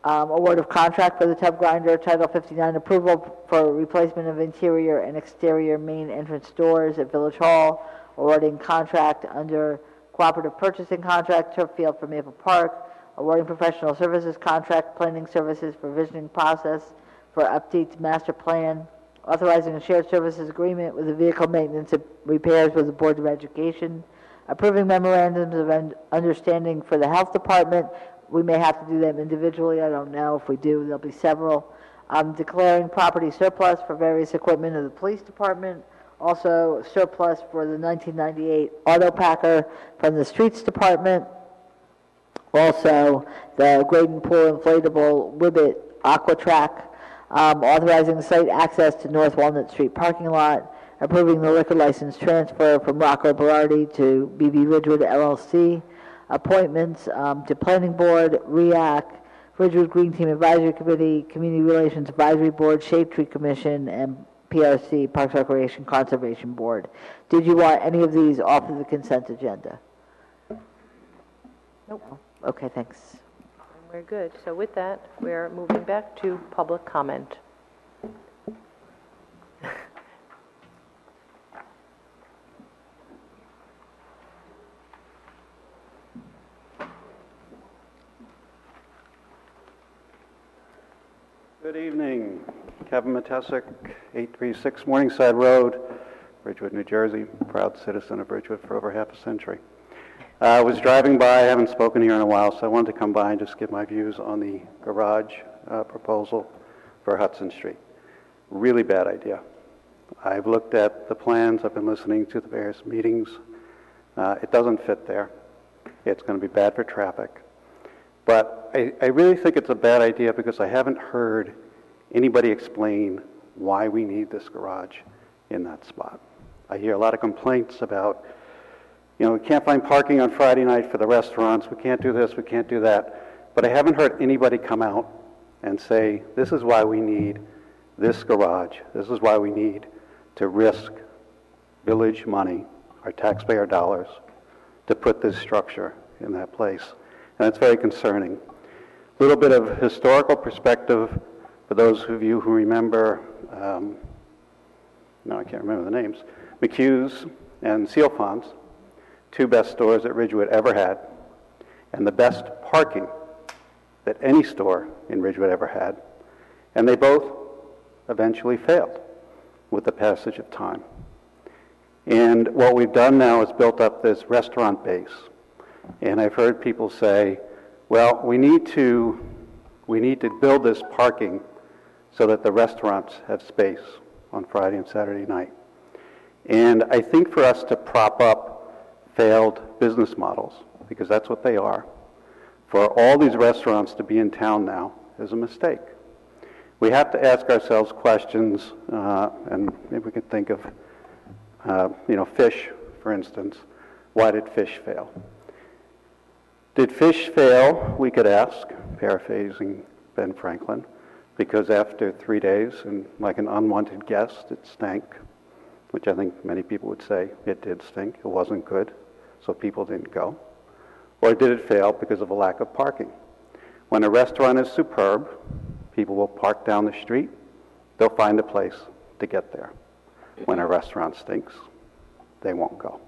award of contract for the tub grinder, Title 59 approval for replacement of interior and exterior main entrance doors at Village Hall, awarding contract under cooperative purchasing contract, turf field for Maple Park, awarding professional services contract, planning services for visioning process for updates master plan, authorizing a shared services agreement with the vehicle maintenance and repairs with the Board of Education, approving memorandums of understanding for the health department. We may have to do them individually. I don't know. If we do, there'll be several. Declaring property surplus for various equipment of the police department. Also surplus for the 1998 auto packer from the streets department. Also, the Graydon Pool Inflatable Wibbit Aqua Track, authorizing site access to North Walnut Street parking lot, approving the liquor license transfer from Rocco Berardi to BB Ridgewood LLC, appointments to Planning Board, REAC, Ridgewood Green Team Advisory Committee, Community Relations Advisory Board, Shade Tree Commission, and PRC, Parks Recreation Conservation Board. Did you want any of these off of the consent agenda? Nope. Okay, thanks. We're good. So with that, we're moving back to public comment. Good evening. Kevin Matesic, 836 Morningside Road, Ridgewood, New Jersey. Proud citizen of Ridgewood for over half a century. I was driving by, I haven't spoken here in a while, so I wanted to come by and just give my views on the garage proposal for Hudson Street. Really bad idea. I've looked at the plans, I've been listening to the various meetings. It doesn't fit there. It's going to be bad for traffic. But I really think it's a bad idea because I haven't heard anybody explain why we need this garage in that spot. I hear a lot of complaints about, you know, we can't find parking on Friday night for the restaurants, we can't do this, we can't do that. But I haven't heard anybody come out and say, this is why we need this garage, this is why we need to risk village money, our taxpayer dollars, to put this structure in that place. And it's very concerning. A little bit of historical perspective for those of you who remember, no, I can't remember the names, McHugh's and Seal Ponds, two best stores that Ridgewood ever had, and the best parking that any store in Ridgewood ever had. And they both eventually failed with the passage of time. And what we've done now is built up this restaurant base. And I've heard people say, well, we need to build this parking so that the restaurants have space on Friday and Saturday night. And I think for us to prop up failed business models, because that's what they are, for all these restaurants to be in town now is a mistake. We have to ask ourselves questions, and maybe we could think of, fish, for instance. Why did fish fail? Did fish fail, we could ask, paraphrasing Ben Franklin, because after 3 days, and like an unwanted guest, it stank which I think many people would say it did stink, it wasn't good, so people didn't go? Or did it fail because of a lack of parking? When a restaurant is superb, people will park down the street, they'll find a place to get there. When a restaurant stinks, they won't go.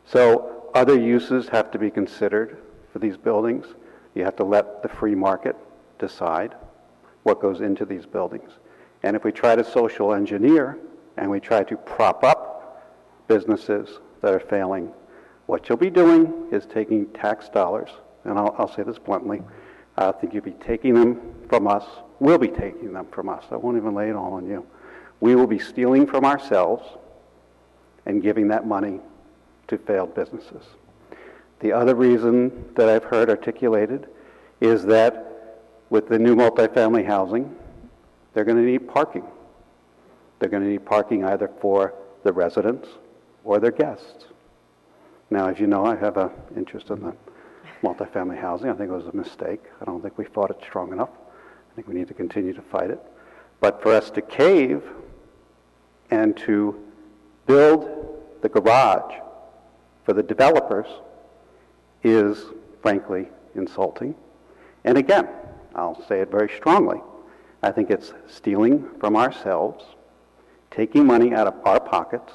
So other uses have to be considered for these buildings. You have to let the free market decide what goes into these buildings. And if we try to social engineer and we try to prop up businesses that are failing, what you'll be doing is taking tax dollars, and I'll say this bluntly, I think you'll be taking them from us, we'll be taking them from us. I won't even lay it all on you. We will be stealing from ourselves and giving that money to failed businesses. The other reason that I've heard articulated is that with the new multifamily housing, they're going to need parking. They're going to need parking either for the residents or their guests. Now, as you know, I have an interest in the multifamily housing. I think it was a mistake. I don't think we fought it strong enough. I think we need to continue to fight it. But for us to cave and to build the garage for the developers is, frankly, insulting. And again, I'll say it very strongly. I think it's stealing from ourselves, taking money out of our pockets,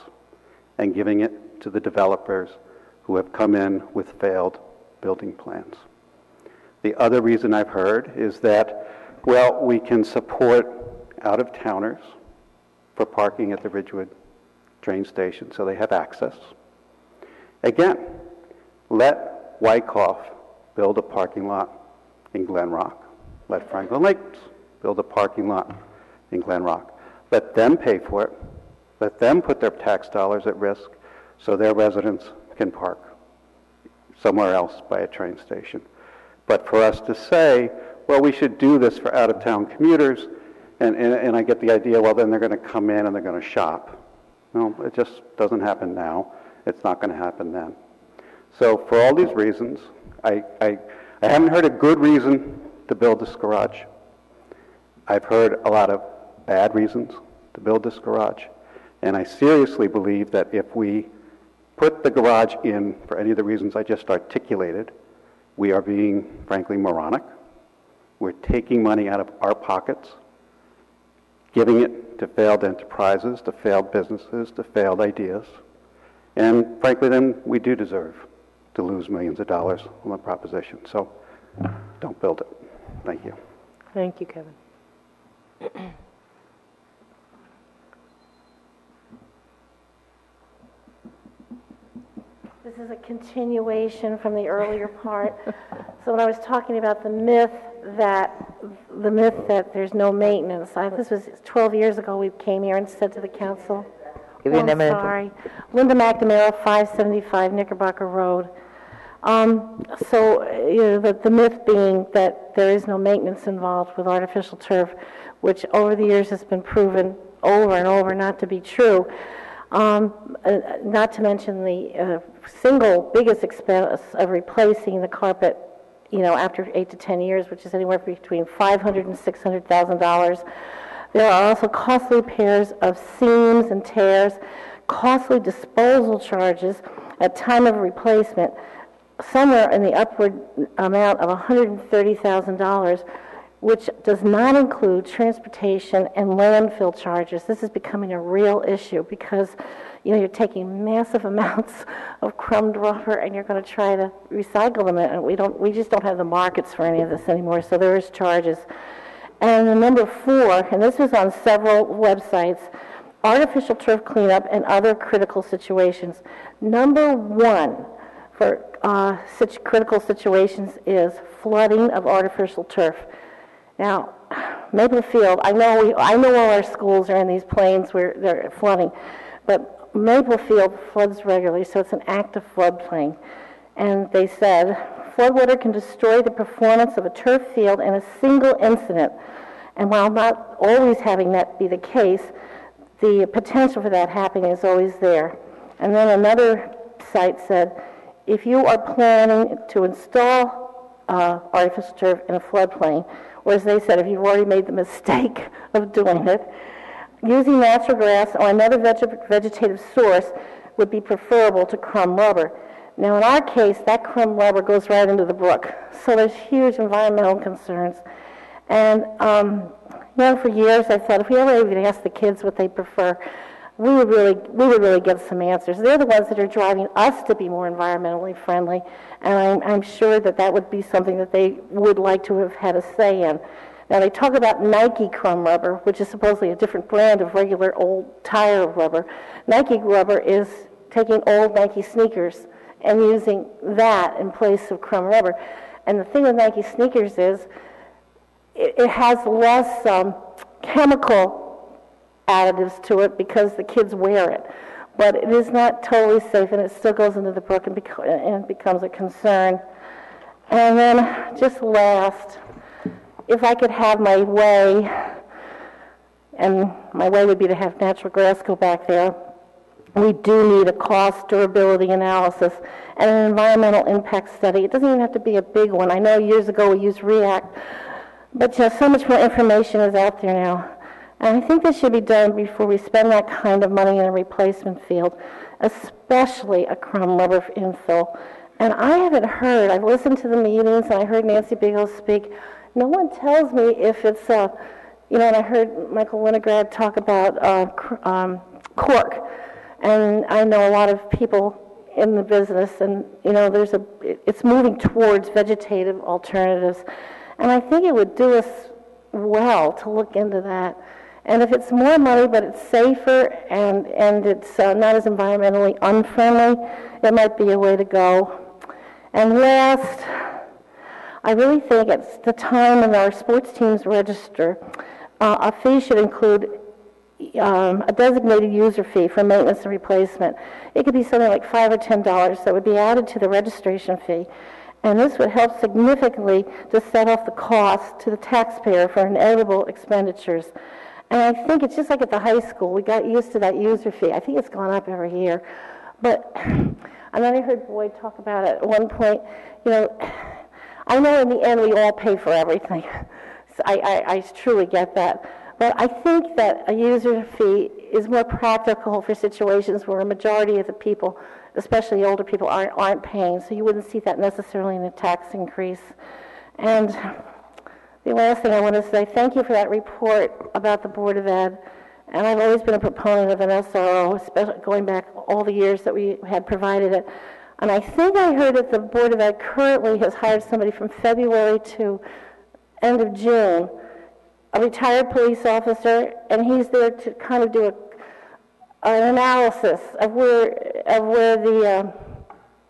and giving it to the developers who have come in with failed building plans. The other reason I've heard is that, well, we can support out-of-towners for parking at the Ridgewood train station so they have access. Again, let Wyckoff build a parking lot in Glen Rock. Let Franklin Lakes build a parking lot in Glen Rock. Let them pay for it. Let them put their tax dollars at risk so their residents can park somewhere else by a train station. But for us to say, well, we should do this for out-of-town commuters, and I get the idea, well, then they're going to come in and they're going to shop. No, it just doesn't happen now. It's not going to happen then. So for all these reasons, I haven't heard a good reason to build this garage. I've heard a lot of bad reasons to build this garage. And I seriously believe that if we put the garage in for any of the reasons I just articulated, we are being, frankly, moronic. We're taking money out of our pockets, giving it to failed enterprises, to failed businesses, to failed ideas. And frankly, then we do deserve to lose millions of dollars on the proposition. So don't build it. Thank you. Thank you, Kevin. This is a continuation from the earlier part. So when I was talking about the myth that there's no maintenance, this was 12 years ago. We came here and said to the council, Give you a minute. sorry, Linda McNamara, 575 Knickerbocker Road. The myth being that there is no maintenance involved with artificial turf, which over the years has been proven over and over not to be true. Not to mention the single biggest expense of replacing the carpet, after 8 to 10 years, which is anywhere between $500,000 and $600,000. There are also costly repairs of seams and tears, costly disposal charges at time of replacement, somewhere in the upward amount of $130,000, which does not include transportation and landfill charges. This is becoming a real issue because, you're taking massive amounts of crumbed rubber and you're going to try to recycle them, and we just don't have the markets for any of this anymore, so there is charges. And the number 4, and this was on several websites, artificial turf cleanup and other critical situations. Number 1 for such critical situations is flooding of artificial turf. Now, Maplefield, I know all our schools are in these plains where they're flooding, but Maplefield floods regularly, so it's an active floodplain. And they said, floodwater can destroy the performance of a turf field in a single incident. And while not always having that be the case, the potential for that happening is always there. And then another site said, if you are planning to install artificial turf in a floodplain, or as they said, if you've already made the mistake of doing it, using natural grass or another vegetative source would be preferable to crumb rubber. Now, in our case, that crumb rubber goes right into the brook, so there's huge environmental concerns. And, for years I thought if we ever even asked the kids what they prefer, we would really get some answers. They're the ones that are driving us to be more environmentally friendly, and I'm sure that would be something that they would like to have had a say in. Now, they talk about Nike crumb rubber, which is supposedly a different brand of regular old tire rubber. Nike rubber is taking old Nike sneakers and using that in place of crumb rubber. And the thing with Nike sneakers is it has less chemical additives to it because the kids wear it. But it is not totally safe, and it still goes into the brook and becomes a concern. And then, just last, if I could have my way, and my way would be to have natural grass go back there, we do need a cost durability analysis and an environmental impact study. It doesn't even have to be a big one. I know years ago we used REACT, but so much more information is out there now. And I think this should be done before we spend that kind of money in a replacement field, especially a crumb rubber infill. And I haven't heard, I've listened to the meetings, and I heard Nancy Bigelow speak. No one tells me if it's, and I heard Michael Winograd talk about cork. And I know a lot of people in the business, and, it's moving towards vegetative alternatives. And I think it would do us well to look into that. And if it's more money, but it's safer and it's not as environmentally unfriendly, it might be a way to go. And last, I really think it's the time when our sports teams register, a fee should include a designated user fee for maintenance and replacement. It could be something like $5 or $10 that would be added to the registration fee. And this would help significantly to set off the cost to the taxpayer for inevitable expenditures. And I think it's just like at the high school. We got used to that user fee. I think it's gone up every year. But, and then I heard Boyd talk about it at one point, I know in the end we all pay for everything. So I truly get that. But I think that a user fee is more practical for situations where a majority of the people, especially older people, aren't paying. So you wouldn't see that necessarily in a tax increase. And the last thing I want to say, thank you for that report about the Board of Ed. And I've always been a proponent of an SRO, especially going back all the years that we had provided it. And I think I heard that the Board of Ed currently has hired somebody from February to end of June, a retired police officer, and he's there to kind of do an analysis of where the,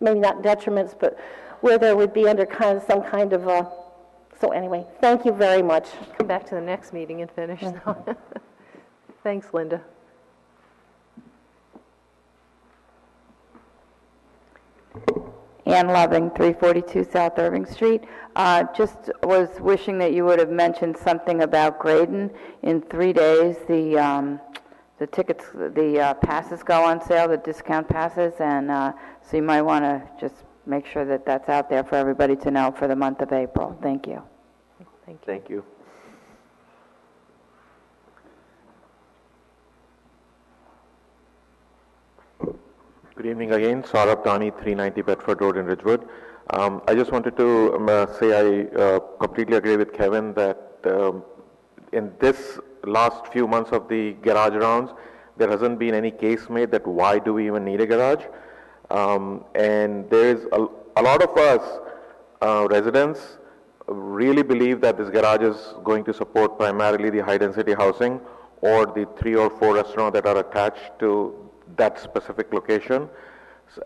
maybe not detriments, but where there would be under kind of some kind of, so anyway, thank you very much. Come back to the next meeting and finish. Thanks, Linda. Ann Loving, 342 South Irving Street. Just was wishing that you would have mentioned something about Graydon. In 3 days, the tickets, the passes go on sale, the discount passes, and so you might want to just make sure that that's out there for everybody to know for the month of April. Thank you. Thank you. Good evening again. Saurabh Dani, 390 Bedford Road in Ridgewood. I just wanted to say I completely agree with Kevin that in this last few months of the garage rounds, there hasn't been any case made that why do we even need a garage. And there is a lot of us residents really believe that this garage is going to support primarily the high density housing or the 3 or 4 restaurants that are attached to that specific location,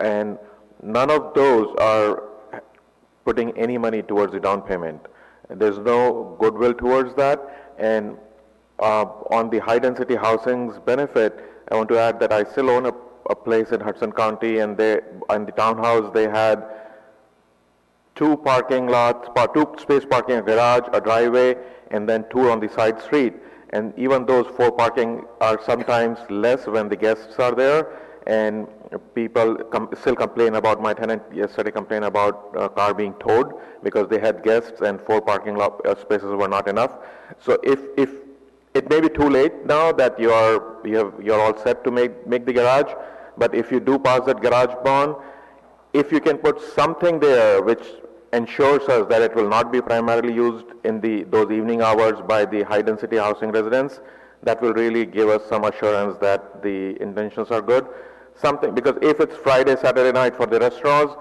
and none of those are putting any money towards the down payment. There's no goodwill towards that, and on the high density housing's benefit, I want to add that I still own a place in Hudson County, and in the townhouse they had 2 parking lots, 2 space parking, a garage, a driveway, and then 2 on the side street. And even those 4 parking are sometimes less when the guests are there, and people still complain about, my tenant yesterday complained about a car being towed because they had guests and 4 parking lot spaces were not enough. So if it may be too late now that you're all set to make the garage, but if you do pass that garage bond, if you can put something there which ensures us that it will not be primarily used in those evening hours by the high-density housing residents, that will really give us some assurance that the intentions are good. Something, because if it's Friday, Saturday night for the restaurants,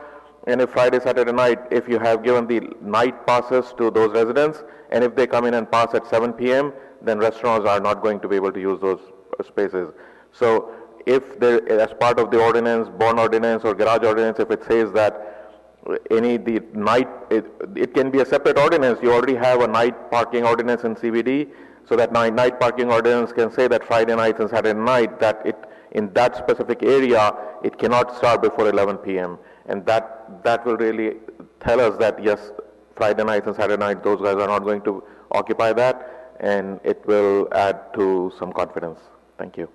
and if Friday, Saturday night, if you have given the night passes to those residents, and if they come in and pass at 7 p.m., then restaurants are not going to be able to use those spaces. So if there, as part of the ordinance, bond ordinance or garage ordinance, if it says that the night, it can be a separate ordinance. You already have a night parking ordinance in CBD, so that night parking ordinance can say that Friday nights and Saturday night, that in that specific area, it cannot start before 11 p.m. And that will really tell us that yes, Friday nights and Saturday nights, those guys are not going to occupy that, and it will add to some confidence. Thank you.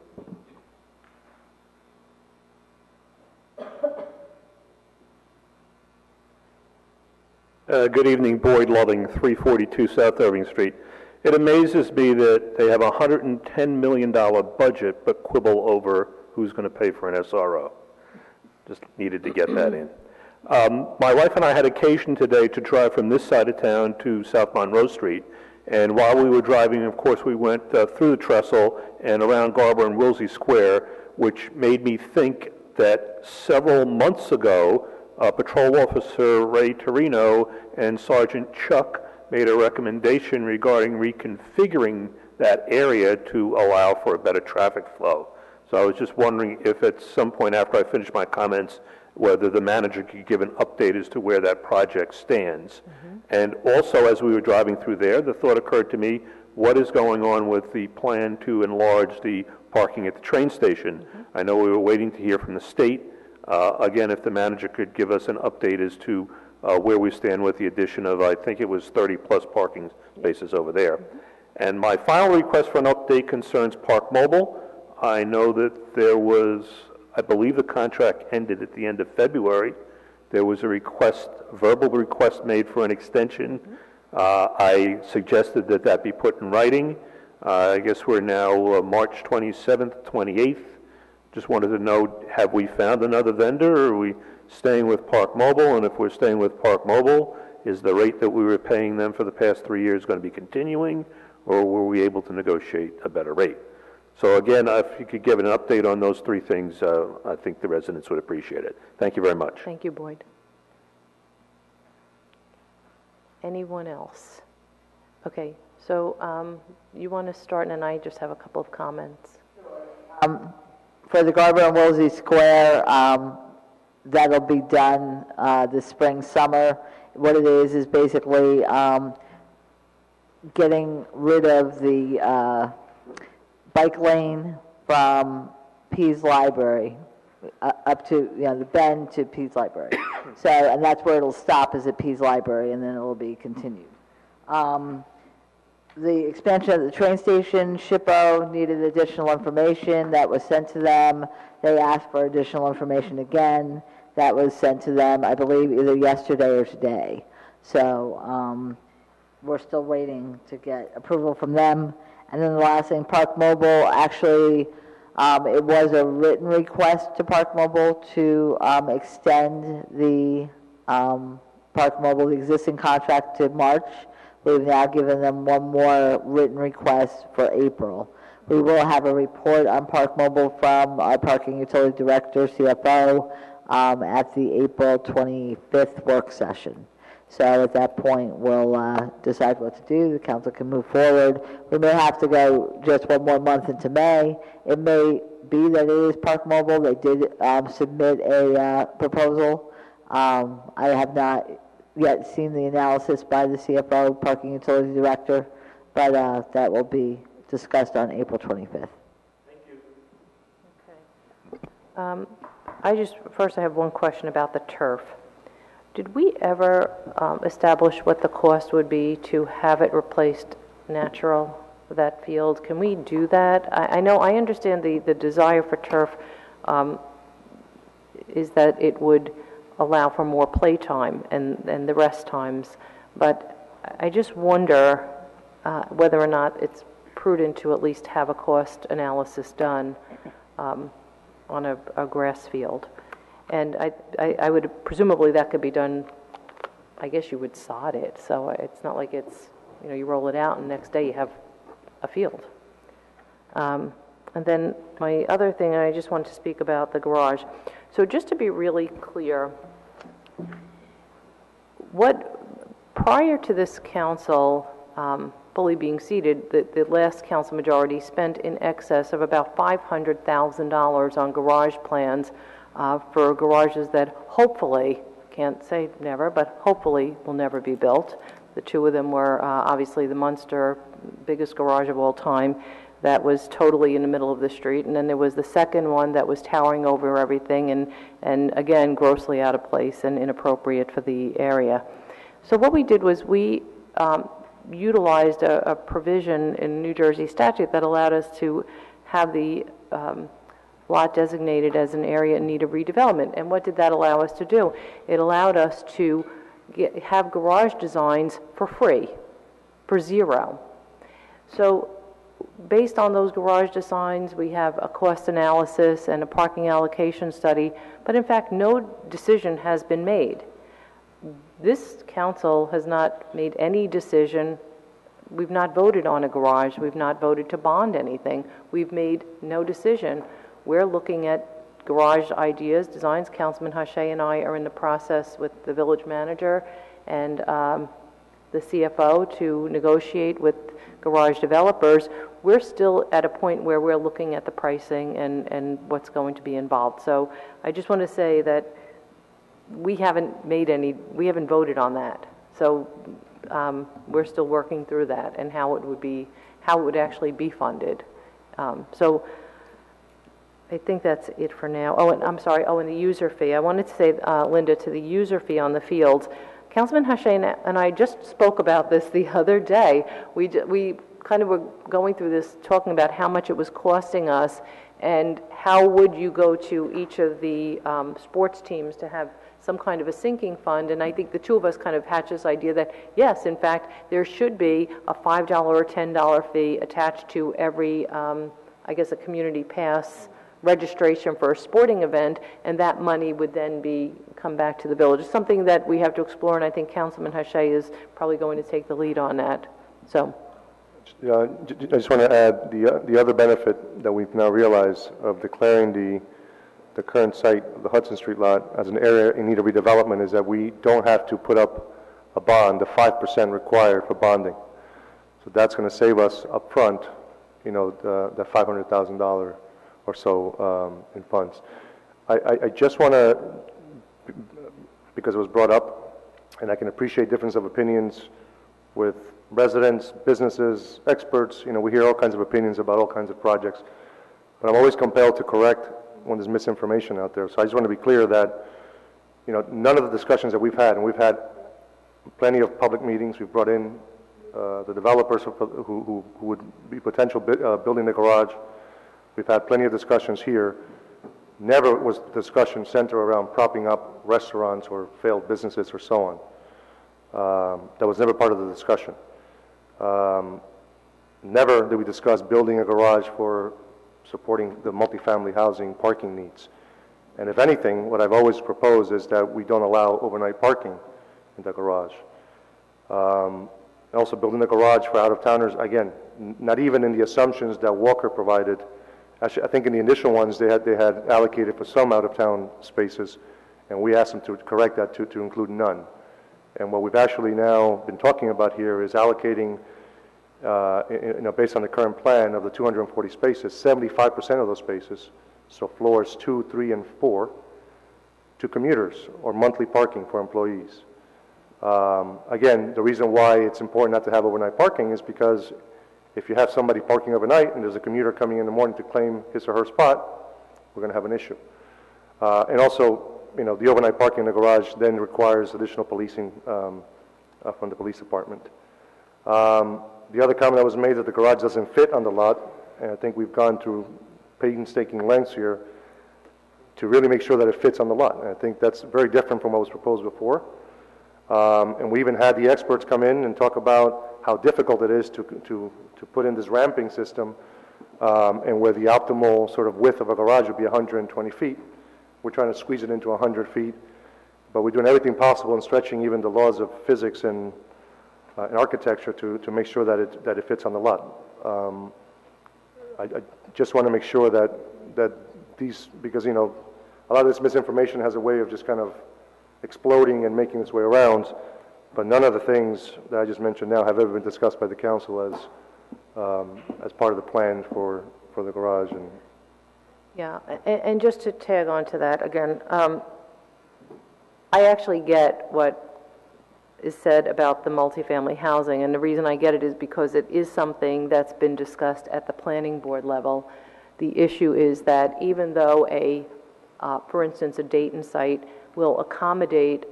Good evening, Boyd Loving, 342 South Irving Street. It amazes me that they have a $110 million budget, but quibble over who's going to pay for an SRO. Just needed to get that in. My wife and I had occasion today to drive from this side of town to South Monroe Street, and while we were driving, of course, we went through the trestle and around Garber and Wilsey Square, which made me think that several months ago, Patrol Officer Ray Torino and Sergeant Chuck made a recommendation regarding reconfiguring that area to allow for a better traffic flow. So I was just wondering if at some point after I finish my comments, whether the manager could give an update as to where that project stands. And also, as we were driving through there, the thought occurred to me, what is going on with the plan to enlarge the parking at the train station? I know we were waiting to hear from the state. Again, if the manager could give us an update as to where we stand with the addition of, I think it was 30-plus parking spaces over there. And my final request for an update concerns Park Mobile. I know that there was, I believe the contract ended at the end of February. There was a request, verbal request made for an extension. I suggested that that be put in writing. I guess we're now March 27th, 28th. Just wanted to know, have we found another vendor, or are we staying with Park Mobile? And if we're staying with Park Mobile, is the rate that we were paying them for the past 3 years going to be continuing, or were we able to negotiate a better rate? So again, if you could give an update on those three things, I think the residents would appreciate it. Thank you very much. Thank you, Boyd. Anyone else? Okay, so you want to start, and I just have a couple of comments. For the Garber and Woolsey Square, that'll be done this spring, summer. What it is basically getting rid of the bike lane from Pease Library up to, the bend to Pease Library. So, and that's where it'll stop, is at Pease Library, and then it'll be continued. The expansion of the train station, SHPO needed additional information. That was sent to them. They asked for additional information again. That was sent to them, I believe, either yesterday or today. So we're still waiting to get approval from them. And then the last thing, Park Mobile, actually, it was a written request to Park Mobile to extend the Park Mobile, the existing contract, to March. We've now given them one more written request for April. We will have a report on Park Mobile from our Parking Utility Director, CFO, at the April 25th work session. So at that point, we'll decide what to do. The council can move forward. We may have to go just one more month into May. It may be that it is Park Mobile. They did submit a proposal. I have not yet seen the analysis by the CFO, Parking Utility Director, but that will be discussed on April 25th. Thank you. Okay. First I have one question about the turf. Did we ever establish what the cost would be to have it replaced natural, that field? Can we do that? I understand the desire for turf is that it would allow for more playtime and the rest times, but I just wonder whether or not it's prudent to at least have a cost analysis done on a grass field. And I would, presumably that could be done, I guess you would sod it, so it's not like it's, you roll it out and the next day you have a field. And then my other thing, I just wanted to speak about the garage. So just to be really clear, prior to this council fully being seated, the last council majority spent in excess of about $500,000 on garage plans for garages that hopefully, can't say never, but hopefully will never be built. The two of them were obviously the Munster, biggest garage of all time, that was totally in the middle of the street, and then there was the second one that was towering over everything and again, grossly out of place and inappropriate for the area. So what we did was we utilized a provision in New Jersey statute that allowed us to have the lot designated as an area in need of redevelopment. And what did that allow us to do? It allowed us to have garage designs for free, for zero. So based on those garage designs, we have a cost analysis and a parking allocation study, but in fact, no decision has been made. This council has not made any decision. We've not voted on a garage. We've not voted to bond anything. We've made no decision. We're looking at garage ideas, designs. Councilman Hache and I are in the process with the village manager and the CFO to negotiate with garage developers. We're still at a point where we're looking at the pricing and what's going to be involved. So I just want to say that we haven't voted on that. So we're still working through that and how it would actually be funded. So I think that's it for now. Oh, and I'm sorry. Oh, and the user fee. I wanted to say, Linda, to the user fee on the fields. Councilman Hache and I just spoke about this the other day. We kind of were going through this, talking about how much it was costing us and how would you go to each of the sports teams to have some kind of a sinking fund. And I think the two of us kind of hatched this idea that, yes, in fact, there should be a $5 or $10 fee attached to every, I guess, a community pass registration for a sporting event, and that money would then come back to the village. It's something that we have to explore, and I think Councilman Hache is probably going to take the lead on that. So, I just want to add the other benefit that we've now realized of declaring the current site of the Hudson Street lot as an area in need of redevelopment is that we don't have to put up a bond, the 5% required for bonding. So that's going to save us up front, the $500,000 or so in funds. I just want to, because it was brought up, and I can appreciate difference of opinions with residents, businesses, experts. We hear all kinds of opinions about all kinds of projects, but I'm always compelled to correct when there's misinformation out there. So I just want to be clear that, none of the discussions that we've had, and we've had plenty of public meetings, we've brought in the developers who would be potential building the garage. We've had plenty of discussions here. Never was the discussion centered around propping up restaurants or failed businesses or so on. That was never part of the discussion. Never did we discuss building a garage for supporting the multifamily housing parking needs. And if anything, what I've always proposed is that we don't allow overnight parking in the garage. And also building a garage for out-of-towners, again, not even in the assumptions that Walker provided. Actually, I think in the initial ones they had allocated for some out-of-town spaces, and we asked them to correct that to include none. And what we've actually now been talking about here is allocating, based on the current plan of the 240 spaces, 75% of those spaces, so floors 2, 3, and 4, to commuters or monthly parking for employees. Again, the reason why it's important not to have overnight parking is because if you have somebody parking overnight and there's a commuter coming in the morning to claim his or her spot, we're going to have an issue. And also, the overnight parking in the garage then requires additional policing from the police department. The other comment that was made that the garage doesn't fit on the lot, and I think we've gone through painstaking lengths here to really make sure that it fits on the lot. And I think that's very different from what was proposed before. And we even had the experts come in and talk about how difficult it is to put in this ramping system, and where the optimal sort of width of a garage would be 120 feet. We're trying to squeeze it into 100 feet, but we're doing everything possible and stretching even the laws of physics and architecture to make sure that it fits on the lot. I just want to make sure that these, because, you know, a lot of this misinformation has a way of just kind of exploding and making its way around, but none of the things that I just mentioned now have ever been discussed by the council as part of the plan for the garage. And Yeah, and just to tag on to that, again, I actually get what is said about the multifamily housing, and the reason I get it is because it is something that's been discussed at the planning board level. The issue is that even though for instance, a Dayton site will accommodate,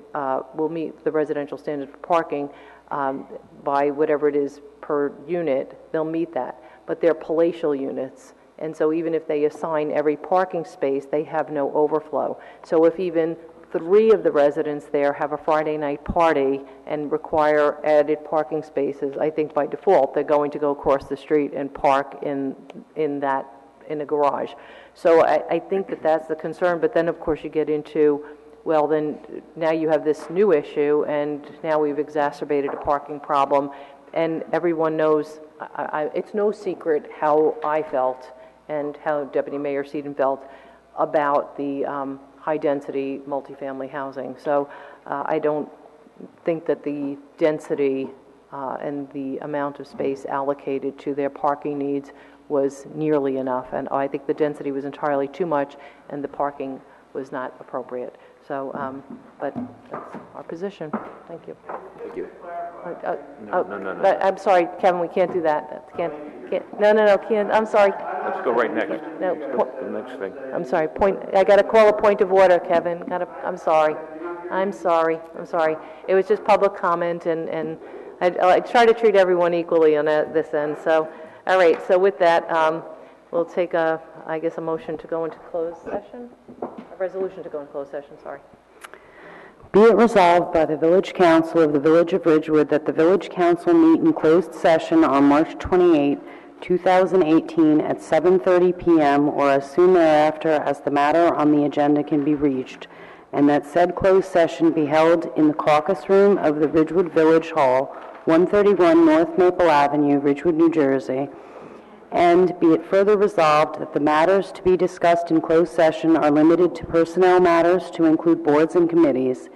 will meet the residential standard for parking by whatever it is per unit, they'll meet that, but they're palatial units. And so even if they assign every parking space, they have no overflow. So if even 3 of the residents there have a Friday night party and require added parking spaces, I think by default they're going to go across the street and park in a garage. So I think that that's the concern, but then of course you get into, well then now you have this new issue and now we've exacerbated a parking problem, and everyone knows, it's no secret how I felt and how Deputy Mayor Seaton felt about the high-density multifamily housing. So I don't think that the density and the amount of space allocated to their parking needs was nearly enough, and I think the density was entirely too much and the parking was not appropriate. So, but that's our position. Thank you. Thank you. No. I'm sorry, Kevin, we can't do that. No, can't. I'm sorry. Let's go right next. No, The next thing. I'm sorry. I got to call a point of order, Kevin. I'm sorry. It was just public comment, and I try to treat everyone equally on this end. So, all right. So with that, we'll take a motion to go into closed session. A resolution to go into closed session. Sorry. Be it resolved by the Village Council of the Village of Ridgewood that the Village Council meet in closed session on March 28, 2018 at 7:30 p.m. or as soon thereafter as the matter on the agenda can be reached, and that said closed session be held in the caucus room of the Ridgewood Village Hall, 131 North Maple Avenue, Ridgewood, New Jersey. And be it further resolved that the matters to be discussed in closed session are limited to personnel matters to include boards and committees.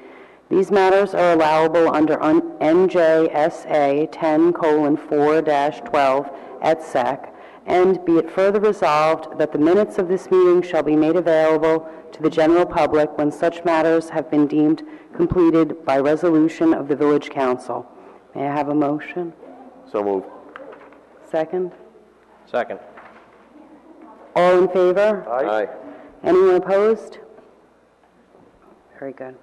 These matters are allowable under NJSA 10:4-12 et sec. And be it further resolved that the minutes of this meeting shall be made available to the general public when such matters have been deemed completed by resolution of the Village Council. May I have a motion? So moved. Second? Second. All in favor? Aye. Anyone opposed? Very good.